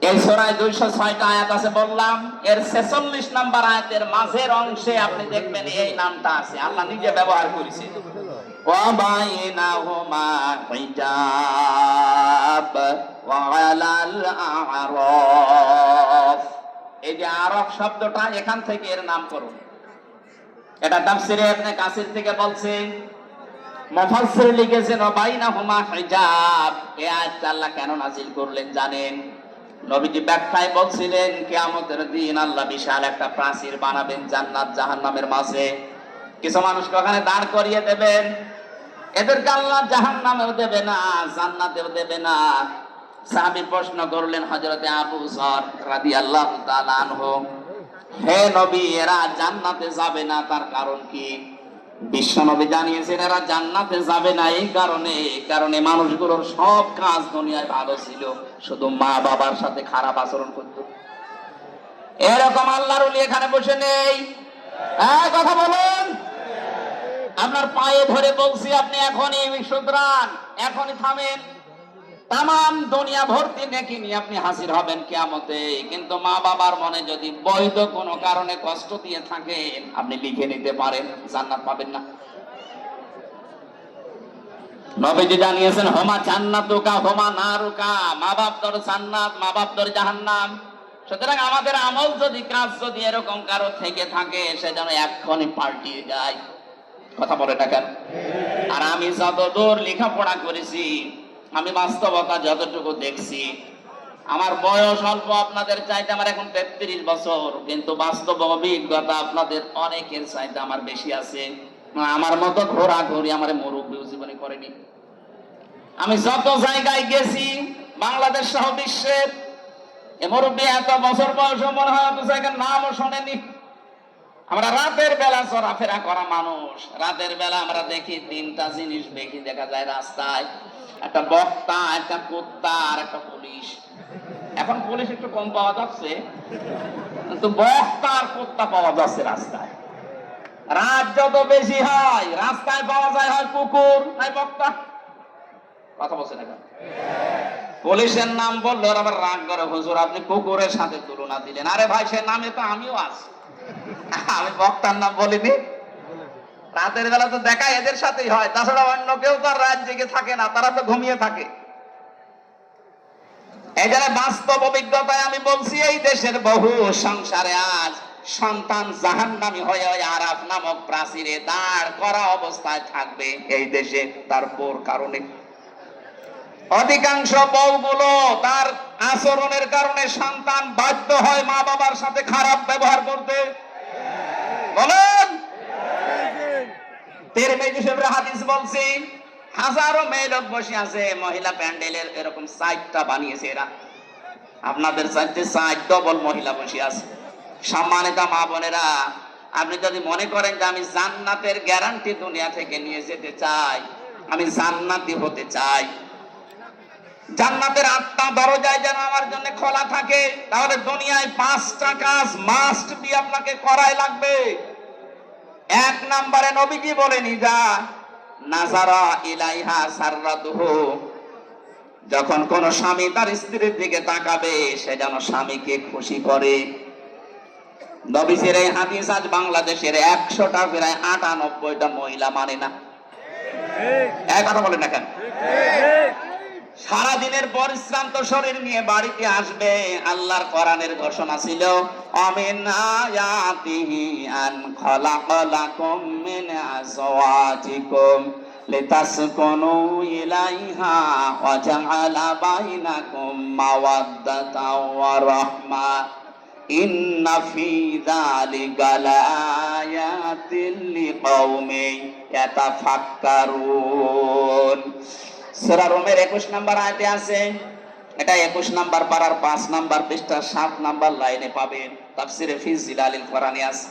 এই সূরায় 206টা আয়াত আছে বললাম, এর 46 নাম্বার আয়াতের মাঝের অংশে আপনি দেখবেন এই নামটা আছে, আল্লাহ নিজে ব্যবহার করেছে। ওয়া বাইনাহুমা হিজাব ওয়া আলাল আরাফ। এই যে আরাফ শব্দটা, এখান থেকে এর নামকরণ। এটা তাফসীরে ইবনে কাসির থেকে বলছেন, মুফাসসির লিখেছেন ওয়া বাইনাহুমা হিজাব। এই আয়াতটা আল্লাহ কেন নাযিল করলেন জানেন? নবীজি ব্যাখ্যায় বলছিলেন, কিয়ামতের দিন আল্লাহ বিশাল একটা প্রাচীর বানাবেন জান্নাত জাহান্নামের মাঝে। কিছু মানুষকে ওখানে দাঁড় করিয়ে দেবেন, এদেরকে আল্লাহ জাহান্নামেও দেবে না, জান্নাতেও দেবে না। সাহাবী প্রশ্ন করলেন হযরতে আবু যর রাদিয়াল্লাহু তাআলা আনহু, হে নবী, এরা জান্নাতে যাবে না, তার কারণ কি? বিশ্বনবী জানিয়েছেন এরা জান্নাতে যাবে না এই কারণে মানুষগুলোর সব কাজ দুনিয়ায় ভালো ছিল, শুধু মা বাবার সাথে খারাপ আচরণ করত। এরকম আল্লাহর ওলি এখানে বসে নেই। কথা বলুন। আপনার পায়ে ধরে বলছি, আপনি এখনই শুধরান, এখনই থামেন। তামাম দুনিয়া ভর্তি নেকি নিয়ে আপনি হাজির হবেন কিয়ামতে, কিন্তু মা বাবার মনে যদি বৈধ কোনো কারণে কষ্ট দিয়ে থাকেন, আপনি লিখে নিতে পারেন, জান্নাত পাবেন না। নবীজি জানিয়েছেন, হোমা জান্নাতুকা হোমা নারুকা, মা বাপ তোর জান্নাত, মা বাপ তোর জাহান্নাম। সুতরাং আমাদের আমল যদি, কাজ যদি এরকম কারো থেকে থাকে, সে যেন এক্ষুনি পাল্টিয়ে যায়। কথা বলে টাকেন। আর আমি যতদূর লেখাপড়া করেছি, আমি বাস্তবতা যতটুকু দেখছি, আমার বয়স অল্প আপনাদের চাইতে, আমার এখন 33 বছর, কিন্তু বাস্তব অভিজ্ঞতা আপনাদের অনেকের চাইতে আমার বেশি আছে। আমার মতো ঘোরাঘুরি আমার মুরব্বীও জীবনে করেনি। আমি যত জায়গায় গেছি, বাংলাদেশ সহ বিশ্বের, এ মুরব্বী এত বছর বয়স মনে হয় অত জায়গার নামও শোনেনি। আমরা রাতের বেলা চলাফেরা করা মানুষ, রাতের বেলা আমরা দেখি তিনটা জিনিস দেখি, দেখা যায় রাস্তায় একটা বক্তা, একটা কুত্তা আর একটা পুলিশ। এখন পুলিশ একটু কম পাওয়া যাচ্ছে, কিন্তু বক্তা আর কুত্তা পাওয়া যাচ্ছে রাস্তায়। রাত যত বেশি হয়, রাস্তায় পাওয়া যায় হয় কুকুর নাই বক্তা। কথা বলছে না? পুলিশের নাম বললো আবার রাগ করে, হুজুর আপনি কুকুরের সাথে তুলনা দিলেন। আরে ভাই, সে নামে তো আমিও আছি, আমি বক্তার নাম বলিনি। রাতের বেলা তো দেখা এদের সাথেই হয়, তাছাড়া অন্য কেউ তো আর রাত জেগে থাকে না, তারা তো ঘুমিয়ে থাকে। এই জন্য বাস্তব অভিজ্ঞতায় আমি বলছি, এই দেশের বহু সংসারে আজ সন্তান জাহান্নামী হয়ে ওই আরাফ নামক প্রাচীরে দাঁড় করা অবস্থায় থাকবে এই দেশে, তার বোর কারণে। অধিকাংশ বউগুলো তার আচরণের কারণে সন্তান বাধ্য হয় মা বাবার সাথে খারাপ ব্যবহার করতে। বলেন, তিরমিজি শরীফের হাদিস বলছি, হাজারো মেয়ে লোক বসে আছে, মহিলা প্যান্ডেলের এরকম সাইডটা বানিয়েছে এরা, আপনাদের সাইডে সাইড ডবল মহিলা বসে আছে। সম্মানিত মা বোনেরা, আপনি যদি মনে করেন যে আমি জান্নাতের গ্যারান্টি দুনিয়া থেকে নিয়ে যেতে চাই, আমি জান্নাতি হতে চাই, জান্নাতের 8টা দরজায় যেন আমার জন্য খোলা থাকে, তাহলে দুনিয়ায় 5টা কাজ মাস্ট বি আপনাকে করাই লাগবে। 1 নম্বরে নবীজি বলেন, ইজা নাজারা ইলাইহা সাররাতুহু, যখন কোন স্বামী তার স্ত্রীর দিকে তাকাবে, সে যেন স্বামীকে খুশি করে। নবীজির এই হাদিস আজ বাংলাদেশের 100টা প্রায় 98টা মহিলা মানে না। এক কথা বলেন না কেন? সারাদিনের পরিশ্রান্ত শরীর নিয়ে বাড়িতে আসবে, আল্লাহর কোরআনের ঘোষণা ছিল, আমিন আয়াতিহি আন খালাকালাকুম মিন আজওয়াজিকুম লিতাসকুনু ইলাইহা ওয়া জাআলা বাইনাকুম মাওয়াদ্দাতাও ওয়া রাহমা ইন্না ফি যালিকা লাআয়াতিন লিকাউমিন ইয়াতাফাক্কারুন। সূরা রুমের 21 নম্বর আয়াতে আছে, এটা 21 নম্বর পারার 5 নম্বর পৃষ্ঠা 7 নম্বর লাইনে পাবেন, তাফসিরে ফি জিলালিল কোরআনে আছে।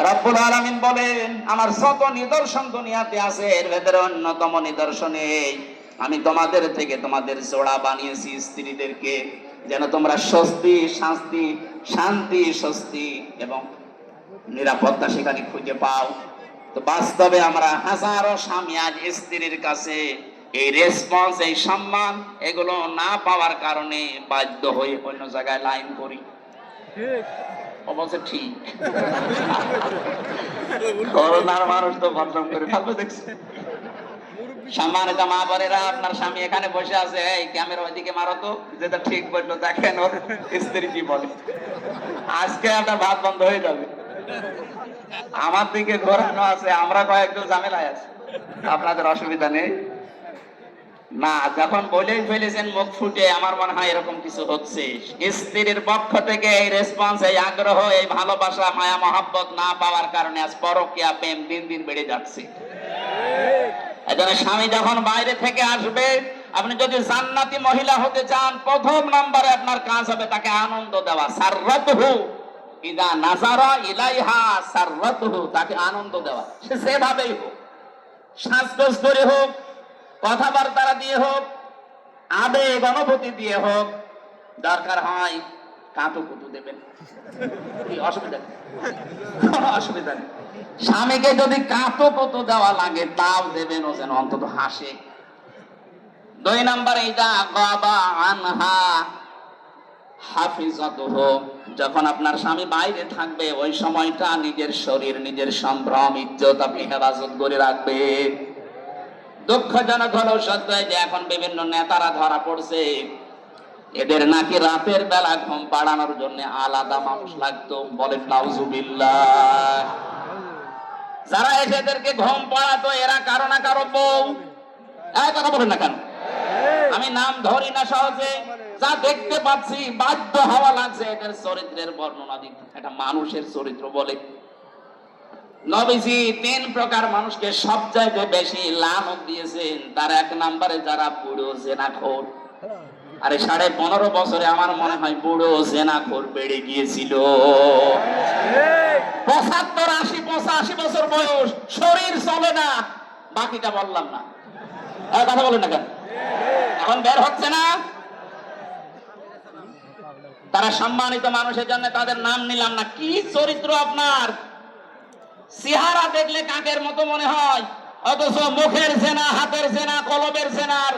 রব্বুল আলামিন বলেন, আমার যত নিদর্শন দুনিয়াতে আছে, এর ভেতরে অন্যতম নিদর্শন এই, আমি তোমাদের থেকে তোমাদের জোড়া বানিয়েছি স্ত্রীদেরকে, যেন তোমরা শান্তি স্বস্তি এবং নিরাপত্তা সেখানে খুঁজে পাও। তো বাস্তবে আমরা হাজারো স্বামী আজ স্ত্রীর কাছে এই রেসপন্স, এই সম্মান, এগুলো না পাওয়ার কারণে বাধ্য হয়ে অন্য জায়গায় লাইন করি। অবশ্য ঠিক, করোনার মানুষ তো বদনাম করে থাকবে দেখছি। সম্মানিত মা বোনেরা, আপনার স্বামী এখানে বসে আছে, এই ক্যামেরা ওইদিকে মারো তো, যেটা ঠিক বললো, দেখেন ওর স্ত্রী কি বলে। আজকে আপনার ভাত বন্ধ হয়ে যাবে। আমার দিকে ঘোরানো আছে, আমরা কয়েকজন ঝামেলায় আছি, আপনাদের অসুবিধা নেই না। যখন বলেই ফেলেছেন মুখ ফুটে, আমার মনে হয় এরকম কিছু হচ্ছে। স্ত্রীর পক্ষ থেকে এই রেসপন্স, এই আগ্রহ, এই ভালোবাসা, মায়া মহব্বত না পাওয়ার কারণে আজ পরকীয়া প্রেম দিন দিন বেড়ে যাচ্ছে। এজন্য স্বামী যখন বাইরে থেকে আসবে, আপনি যদি জান্নাতি মহিলা হতে চান, প্রথম নম্বরে আপনার কাজ হবে তাকে আনন্দ দেওয়া। সাররাতুহু ইদা নাজারা ইলাইহা সাররাতুহু, তাকে আনন্দ দেওয়া। সে যেভাবেই হোক, শ্বাসগোজ করে হোক, কথাবার্তা দিয়ে হোক, আবেগ অনুভূতি দিয়ে হোক, দরকার হয় কাঁতুকুতু দেবেন, কি অসুবিধা নেই, কোনো অসুবিধা নেই। স্বামীকে যদি কাঁতুকুতু দেওয়া লাগে তাও দেবেন, ও যেন অন্তত হাসে। 2 নম্বরে ইদা গাবা আনহা হাফিজাতুহু, যখন আপনার স্বামী বাইরে থাকবে ওই সময়টা নিজের শরীর, নিজের সম্ভ্রম, ইজ্জত আপনি হেফাজত করে রাখবেন। দুঃখজনক হলো সত্য যে এখন বিভিন্ন নেতারা ধরা পড়ছে, এদের নাকি রাতের বেলা ঘুম পাড়ানোর জন্য আলাদা মানুষ লাগতো। বলেন নাউজুবিল্লাহ। যারা এদেরকে ঘুম পাড়াতো এরা কারো না কারো বউ। এই কথা বলেন না কেন? আমি নাম ধরি না সহজে, যা দেখতে পাচ্ছি বাধ্য হওয়া লাগছে এদের চরিত্রের বর্ণনা দিতে। এটা মানুষের চরিত্র বলে। নবীজি 3 প্রকার মানুষকে সবচাইতে বেশি লানত দিয়েছেন। তার 1 নম্বরে যারা বুড়ো জেনাখোর। আরে 15.5 বছরে আমার মনে হয় বুড়ো জেনাখোর বেড়ে গিয়েছিল। 75, 80, 85 বছর বয়স, শরীর চলে না, বাকিটা বললাম না। কথা বলেন না কেন? এখন বের হচ্ছে না। তারা সম্মানিত মানুষের জন্য তাদের নাম নিলাম না। কি চরিত্র আপনার! চেহারা দেখলে কাকের মতো মনে হয়, অথচ মুখের জেনা, হাতের জেনা, কলবের জেনার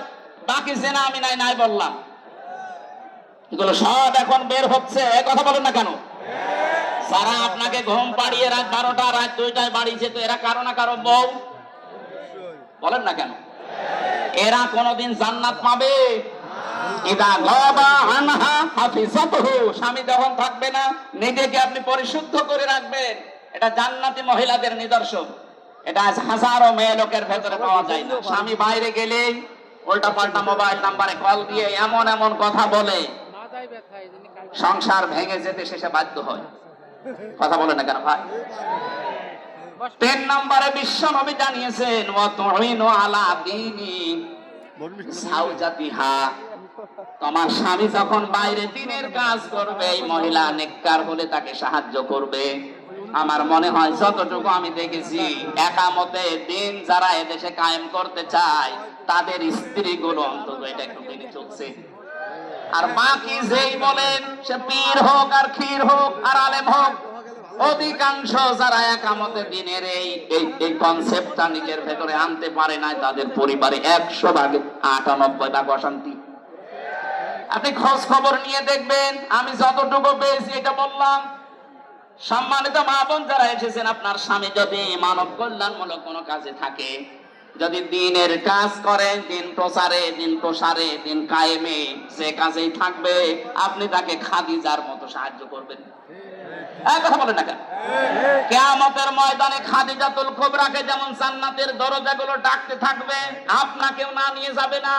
বাকি জেনা আমি নাই বললাম। এগুলো সব এখন বের হচ্ছে। কথা বলেন না কেন? যারা আপনাকে ঘুম পাড়িয়ে রাত 12টা, রাত 2টায় বাড়িয়েছে, তো এরা কারো না কারো বউ। বলেন না কেন? এরা কোনদিন জান্নাত পাবে? ইদা গাবা আনহা হাফিজাতুহু, স্বামী যখন থাকবে না নিজেকে আপনি পরিশুদ্ধ করে রাখবেন। এটা জান্নাতি মহিলাদের নিদর্শন। এটা হাজারো মেয়ে লোকের ভেতরে পাওয়া যায় না। স্বামী বাইরে গেলে উল্টা পাল্টা মোবাইল নাম্বারে কল দিয়ে এমন এমন কথা বলে সংসার ভেঙে যেতে শেষে বাধ্য হয়। কথা বলে না কেন ভাই? 3 নম্বরে বিশ্ব নবী জানিয়েছেন, ওয়া তুইনু আলা দীনি সাওজাতিহা, তোমার স্বামী যখন বাইরে দিনের কাজ করবে, এই মহিলা নেককার হলে তাকে সাহায্য করবে। আমার মনে হয় যতটুকু আমি দেখেছি, একামতে দিন যারা এদেশে কায়েম করতে চায় তাদের স্ত্রীগুলো অন্তত এটা একটু মেনে চলছে। আর বাকি যেই বলেন, সে পীর হোক আর ক্ষীর হোক আর আলেম হোক, অধিকাংশ যারা একামতে দিনের এই কনসেপ্টটা নিজের ভেতরে আনতে পারে না, তাদের পরিবারে 100 ভাগে 98 ভাগ অশান্তি। আপনি খোঁজ খবর নিয়ে দেখবেন। আমি যতটুকু পেয়েছি এটা বললাম। সম্মানিত মা বোন যারা এসেছেন, আপনার স্বামী যদি মানব কল্যাণমূলক কোনো কাজে থাকে, যদি দিনের কাজ করে, দিন প্রচারে, দিন প্রসারে, দিন কায়েমে, যে কাজেই থাকবে, আপনি তাকে খাদিজার মতো সাহায্য করবেন। কথা বলেন না কেন? কিয়ামতের ময়দানে খাদিজাতুল কুবরাকে যেমন জান্নাতের দরজাগুলো ডাকতে থাকবে, আপনাকেও না নিয়ে যাবে না।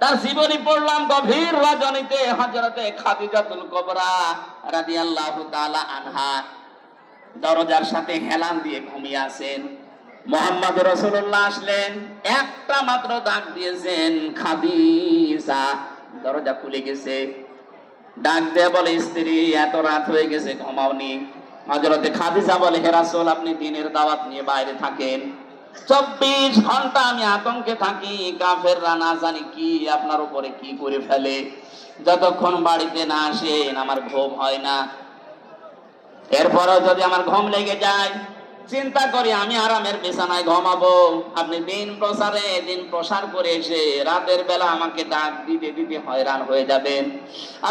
তার জীবনী পড়লাম গভীর রজনীতে, হযরতে খাদিজাতুল কুবরা রাদিয়াল্লাহু তাআলা আনহা দরজার সাথে হেলান দিয়ে ঘুমিয়ে আছেন। মুহাম্মদ রাসূলুল্লাহ আসলেন, একটা মাত্র ডাক দিয়েছেন, খাদিজা। দরজা খুলে গেছে। ডাক দিয়ে বলে, স্ত্রী এত রাত হয়ে গেছে, ঘুমাওনি? হযরতে খাদিজা বলে, হে রাসূল, আপনি দিনের দাওয়াত নিয়ে বাইরে থাকেন, 24 ঘন্টা আমি আতঙ্কে থাকি, কাফেররা না জানি কি আপনার উপরে কি করে ফেলে। যতক্ষণ বাড়িতে না আসেন আমার ঘুম হয় না। এরপরও যদি আমার ঘুম লেগে যায়, চিন্তা করি আমি আরামের বিছানায় ঘুমাবো। আপনি দিন প্রসারে, দিন প্রসার করে এসে রাতের বেলা আমাকে ডাক দিতে দিতে হয়রান হয়ে যাবেন,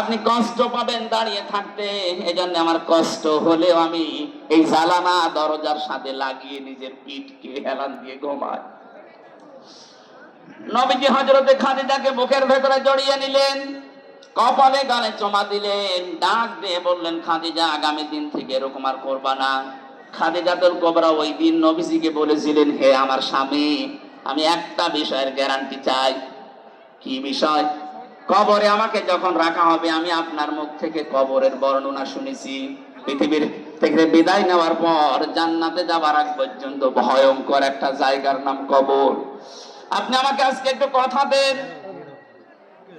আপনি কষ্ট পাবেন দাঁড়িয়ে থাকতে। এজন্য আমার কষ্ট হলেও আমি এই জালানা দরজার সাথে লাগিয়ে নিজের পিঠকে হেলান দিয়ে ঘুমাই। নবীজি হযরতে খাদিজাকে বুকের ভেতরে জড়িয়ে নিলেন, কপালে গালে চুমা দিলেন, ডাক দিয়ে বললেন, খাদিজা, আগামী দিন থেকে এরকম আর করবা না। খাদিজাতুল কুবরা ওই দিন নবীজিকে বলেছিলেন, হে আমার স্বামী, আমি একটা বিষয়ের গ্যারান্টি চাই। কি বিষয়? কবরে আমাকে যখন রাখা হবে, আমি আপনার মুখ থেকে কবরের বর্ণনা শুনেছি। পৃথিবীর থেকে বিদায় নেওয়ার পর জান্নাতে যাবার আগ পর্যন্ত ভয়ঙ্কর একটা জায়গার নাম কবর। আপনি আমাকে আজকে একটু কথা দেন,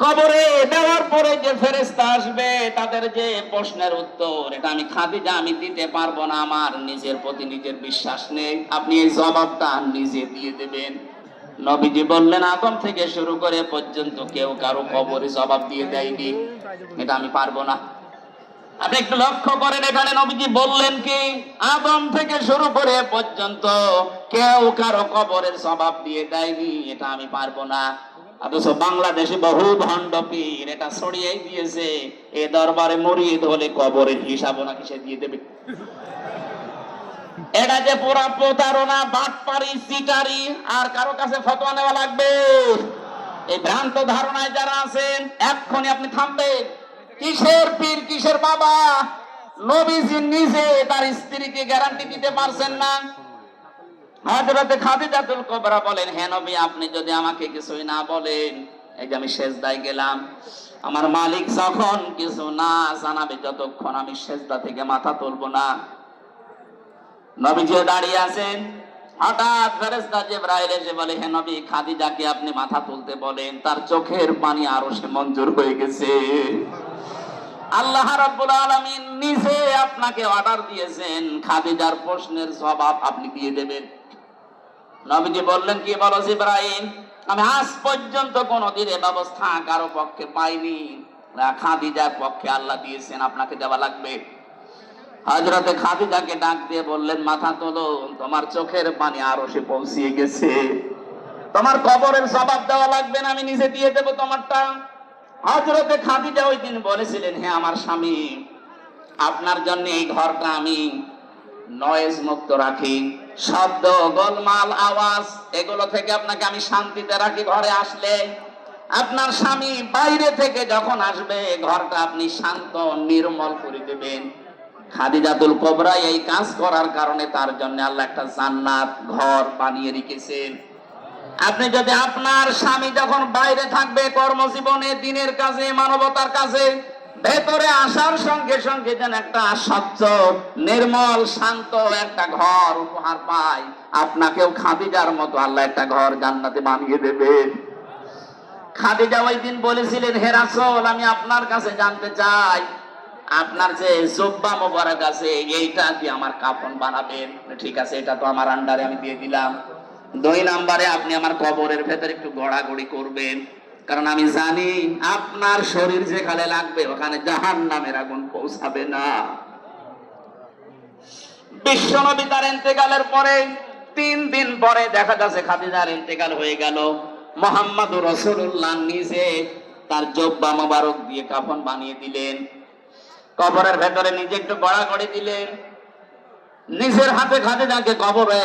কবরে দেওয়ার পরে যে ফেরেশতা আসবে তাদের যে প্রশ্নের উত্তর, এটা আমি খাদিজা আমি দিতে পারবো না, আমার নিজের প্রতি নিজের বিশ্বাস নেই, আপনি এই জবাবটা নিজে দিয়ে দেবেন। নবীজি বললেন, আদম থেকে শুরু করে পর্যন্ত কেউ কারো কবরে জবাব দিয়ে দেয়নি, এটা আমি পারবো না। আপনি একটু লক্ষ্য করেন, এখানে নবীজি বললেন কি, আদম থেকে শুরু করে পর্যন্ত কেউ কারো কবরের জবাব দিয়ে দেয়নি, এটা আমি পারবো না। অথচ বাংলাদেশে বহু ভণ্ড পীর এটা ছড়িয়ে দিয়েছে, এ দরবারে মরিদ হলে কবরের হিসাব নাকি সে দিয়ে দেবে। এটা যে পুরা প্রতারণা, বাটপারি, চিটারি, আর কারো কাছে ফতোয়া নেওয়া লাগবে? এই ভ্রান্ত ধারণায় যারা আছেন এক্ষুনি আপনি থামবেন। কিসের পীর, কিসের বাবা? নবীজি নিজে তার স্ত্রীকে গ্যারান্টি দিতে পারছেন না। হযরতে খাদিজাতুল কুবরা বলেন, হে নবী, আপনি যদি আমাকে কিছুই না বলেন, এই যে আমি সেজদায় গেলাম, আমার মালিক যখন কিছু না জানাবে যতক্ষণ আমি সেজদা থেকে মাথা তুলবো না। নবীজি দাঁড়িয়ে আছেন, হঠাৎ ফেরেশতা জিবরাইল এসে বলে, হে নবী, খাদিজাকে আপনি মাথা তুলতে বলেন, তার চোখের পানি আরো সে মঞ্জুর হয়ে গেছে। আল্লাহ রাব্বুল আলামিন নিজে আপনাকে অর্ডার দিয়েছেন, খাদিজার প্রশ্নের জবাব আপনি দিয়ে দেবেন। নবীজি বললেন, কি বলো জিবরাইল? আমি আজ পর্যন্ত কোনদিন এই ব্যবস্থা কারো পক্ষে পাইনি, খাদিজার পক্ষে আল্লাহ দিয়েছেন, আপনাকে দেওয়া লাগবে। হযরতে খাদিজাকে ডাক দিয়ে বললেন, মাথা তোলো, তোমার চোখের পানি আরো সে পৌঁছিয়ে গেছে, তোমার কবরের জবাব দেওয়া লাগবে না, আমি নিজে দিয়ে দেবো তোমারটা। হযরতে খাদিজা ওই দিন বলেছিলেন, হে আমার স্বামী, আপনার জন্য এই ঘরটা আমি নয়েজ মুক্ত রাখি, শব্দ, গোলমাল, আওয়াজ এগুলো থেকে আপনাকে আমি শান্তিতে রাখি। ঘরে আসলে আপনার স্বামী বাইরে থেকে যখন আসবে, ঘরটা আপনি শান্ত নির্মল করে দেবেন। খাদিজাতুল কুবরা এই কাজ করার কারণে তার জন্য আল্লাহ একটা জান্নাত ঘর বানিয়ে রেখেছেন। আপনি যদি আপনার স্বামী যখন বাইরে থাকবে কর্মজীবনে, দিনের কাজে, মানবতার কাজে, ভেতরে আসার সঙ্গে সঙ্গে যেন একটা স্বচ্ছ, নির্মল, শান্ত একটা ঘর উপহার পায়, আপনাকেও খাদিজার মতো আল্লাহ একটা ঘর জান্নাতে বানিয়ে দেবে। খাদিজা ওই দিন বলেছিলেন, হে রাসূল, আমি আপনার কাছে জানতে চাই, আপনার যে জুব্বা মোবারক আছে এইটা দিয়ে আমার কাফন বানাবেন। ঠিক আছে, এটা তো আমার আন্ডারে, আমি দিয়ে দিলাম। 2 নম্বরে আপনি আমার কবরের ভেতরে একটু গড়াগড়ি করবেন, কারণ আমি জানি আপনার শরীর যেখানে লাগবে ওখানে জাহান্নামের আগুন পৌঁছাবে না। বিশ্বনবী তার ইন্তেকালের পরে 3 দিন পরে দেখা যাচ্ছে খাদিজার ইন্তেকাল হয়ে গেল। মুহাম্মদুর রাসূলুল্লাহ নিজে তার জুব্বা মোবারক দিয়ে কাফন বানিয়ে দিলেন, কবরের ভেতরে নিজে একটু গড়াগড়ি দিলেন, নিজের হাতে খাদিজাকে কবরে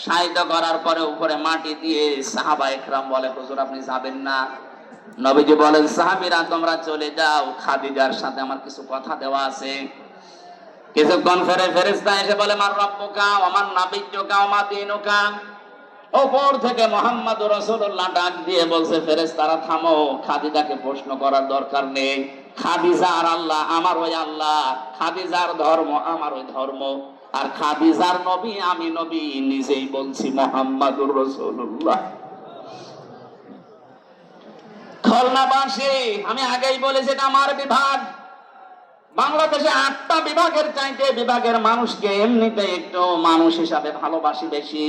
শায়িত করার পরে উপরে মাটি দিয়ে সাহাবা ইকরাম বলে, হুজুর আপনি যাবেন না। নবীজি বলেন, সাহাবীরা তোমরা চলে যাও, খাদিজার সাথে আমার কিছু কথা দেওয়া আছে। কিছুক্ষণ ফেরেশতা এসে বলে, মান রাব্বুকা ওয়া মান নাবিয়্যুকা ওয়া মা দীনুকা। উপর থেকে মুহাম্মদুর রাসূলুল্লাহ ডাক দিয়ে বলছে, ফেরেশতারা থামো, খাদিজাকে প্রশ্ন করার দরকার নেই। খাদিজার আল্লাহ আমার ওই আল্লাহ, খাদিজার ধর্ম আমার ওই ধর্ম, আর খাদিজার নবী আমি নবী, নিজেই বলছি মুহাম্মদুর রাসূলুল্লাহ। খুলনাবাসী, আমি আগেই বলেছি এটা আমার বিভাগ। বাংলাদেশে 8টা বিভাগের চাইতে বিভাগের মানুষকে এমনিতে একটু মানুষ হিসাবে ভালোবাসি বেশি।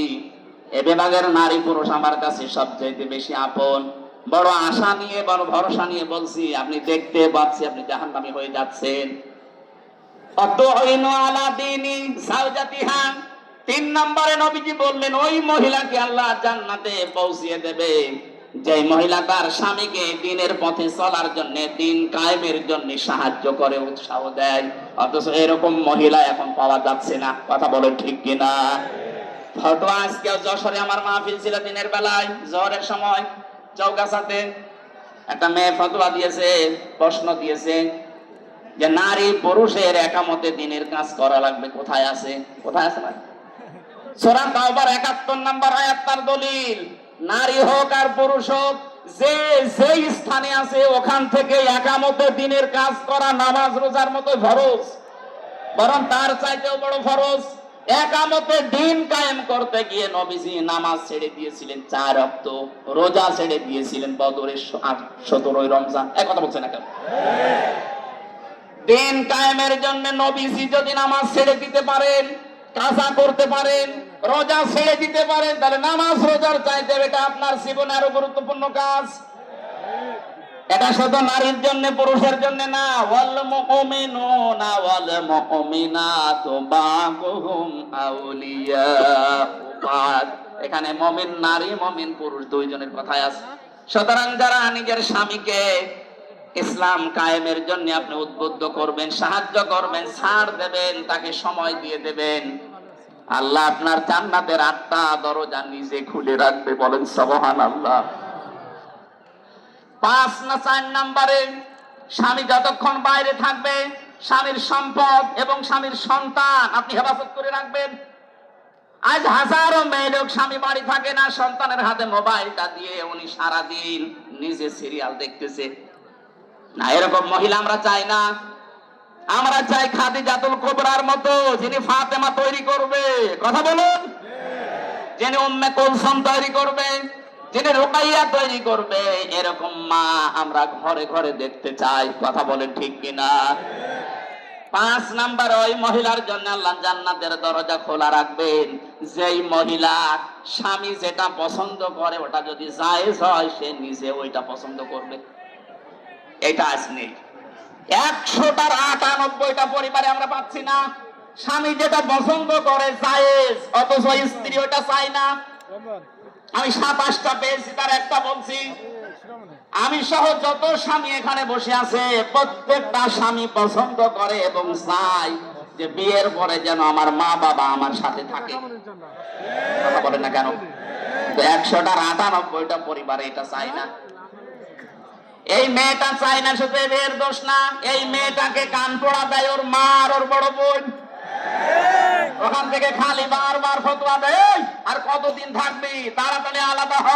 এ বিভাগের নারী পুরুষ আমার কাছে সবচেয়ে বেশি আপন। বড় আশা নিয়ে, বড় ভরসা নিয়ে বলছি, আপনি দেখতে পাচ্ছি আপনি জাহান্নামী হয়ে যাচ্ছেন। আলা দীনি যাওজাতিহা। 3 নম্বরে নবীজি বললেন, ওই মহিলাকে আল্লাহ জান্নাতে পৌঁছিয়ে দেবে যে মহিলা তার স্বামীকে দ্বীনের পথে চলার জন্য, দ্বীন কায়েমের জন্য সাহায্য করে, উৎসাহ দেয়। অথচ এরকম মহিলা এখন পাওয়া যাচ্ছে না। কথা বলেন ঠিক কিনা? ফটোয়া আজকে যশোরে আমার মাহফিল ছিল দিনের বেলায়, জোহরের সময় চৌগাছাতে একটা মেয়ে ফতোয়া দিয়েছে, প্রশ্ন দিয়েছে যে নারী পুরুষের একামতে দ্বীনের কাজ করা লাগবে। কোথায় আছে? কোথায় আছে? সূরা তাওবার 71 নম্বর আয়াত তার দলিল। নারী হোক আর পুরুষ হোক, যে যেই স্থানে আছে ওখান থেকে একামতে দ্বীনের কাজ করা নামাজ রোজার মতো ফরজ। বরং তার চাইতেও বড় ফরজ। একামতে দিন কায়েম করতে গিয়ে নবীজি নামাজ ছেড়ে দিয়েছিলেন 4 ওয়াক্ত, রোজা ছেড়ে দিয়েছিলেন বদরের 17 রমজান। এক কথা বলছেন না কেন? দিন কায়েমের জন্য নবীজি যদি নামাজ ছেড়ে দিতে পারেন, কাজা করতে পারেন, রোজা ছেড়ে দিতে পারেন, তাহলে নামাজ রোজার চাইতে এটা আপনার জীবনে আরো গুরুত্বপূর্ণ কাজ। এটা শুধু নারীর জন্য, পুরুষের জন্য না। ওয়াল মুমিনুনা ওয়াল মুমিনাতু বা'দুহুম আউলিয়াউ বা'দ। এখানে মুমিন নারী, মুমিন পুরুষ দুইজনের কথাই আছে। সুতরাং যারা নিজের স্বামীকে ইসলাম কায়েমের জন্য আপনি উদ্বুদ্ধ করবেন, সাহায্য করবেন, ছাড় দেবেন, তাকে সময় দিয়ে দেবেন, আল্লাহ আপনার জান্নাতের 8টা দরজা নিজে খুলে রাখবে। বলেন সুবহানাল্লাহ। 5 না 4 নম্বরে, স্বামী যতক্ষণ বাইরে থাকবে স্বামীর সম্পদ এবং স্বামীর সন্তান আপনি হেফাজত করে রাখবেন। আজ হাজারো মেয়ে লোক স্বামী বাড়ি থাকে না, সন্তানের হাতে মোবাইলটা দিয়ে উনি সারাদিন নিজে সিরিয়াল দেখতেছে। না, এরকম মহিলা আমরা চাই না। আমরা চাই খাদিজাতুল কুবরার মতো, যিনি ফাতেমা তৈরি করবে। কথা বলুন। যিনি উম্মে কুলসুম তৈরি করবে, যিনি রুকাইয়া তৈরি করবে, এরকম মা আমরা ঘরে ঘরে দেখতে চাই। কথা বলেন ঠিক কিনা? 5 নাম্বার, ওই মহিলার জন্য আল্লাহ জান্নাতের দরজা খোলা রাখবেন যেই মহিলা স্বামী যেটা পছন্দ করে ওটা যদি জায়েজ হয় সে নিজে ওইটা পছন্দ করবে। এটা আজ নেই। 100টার 98টা পরিবারে আমরা পাচ্ছি না। স্বামী যেটা পছন্দ করে জায়েজ, অথচ স্ত্রী ওটা চায় না। আমি 27টা পেয়েছি, তার একটা বলছি। আমি সহ যত স্বামী এখানে বসে আছে প্রত্যেকটা স্বামী পছন্দ করে এবং চায় যে বিয়ের পরে যেন আমার মা বাবা আমার সাথে থাকে। কথা বলেন না কেন? 100টার 98টা পরিবারে এটা চায় না। এই মেয়েটা চায় না, শুধু মেয়ের দোষ না, এই মেয়েটাকে কান পড়া দেয় ওর মা আর ওর বড় বোন। ওখান থেকে খালি বারবার ফতোয়া দেয়, আর কতদিন থাকবি, তাড়াতাড়ি আলাদা হ।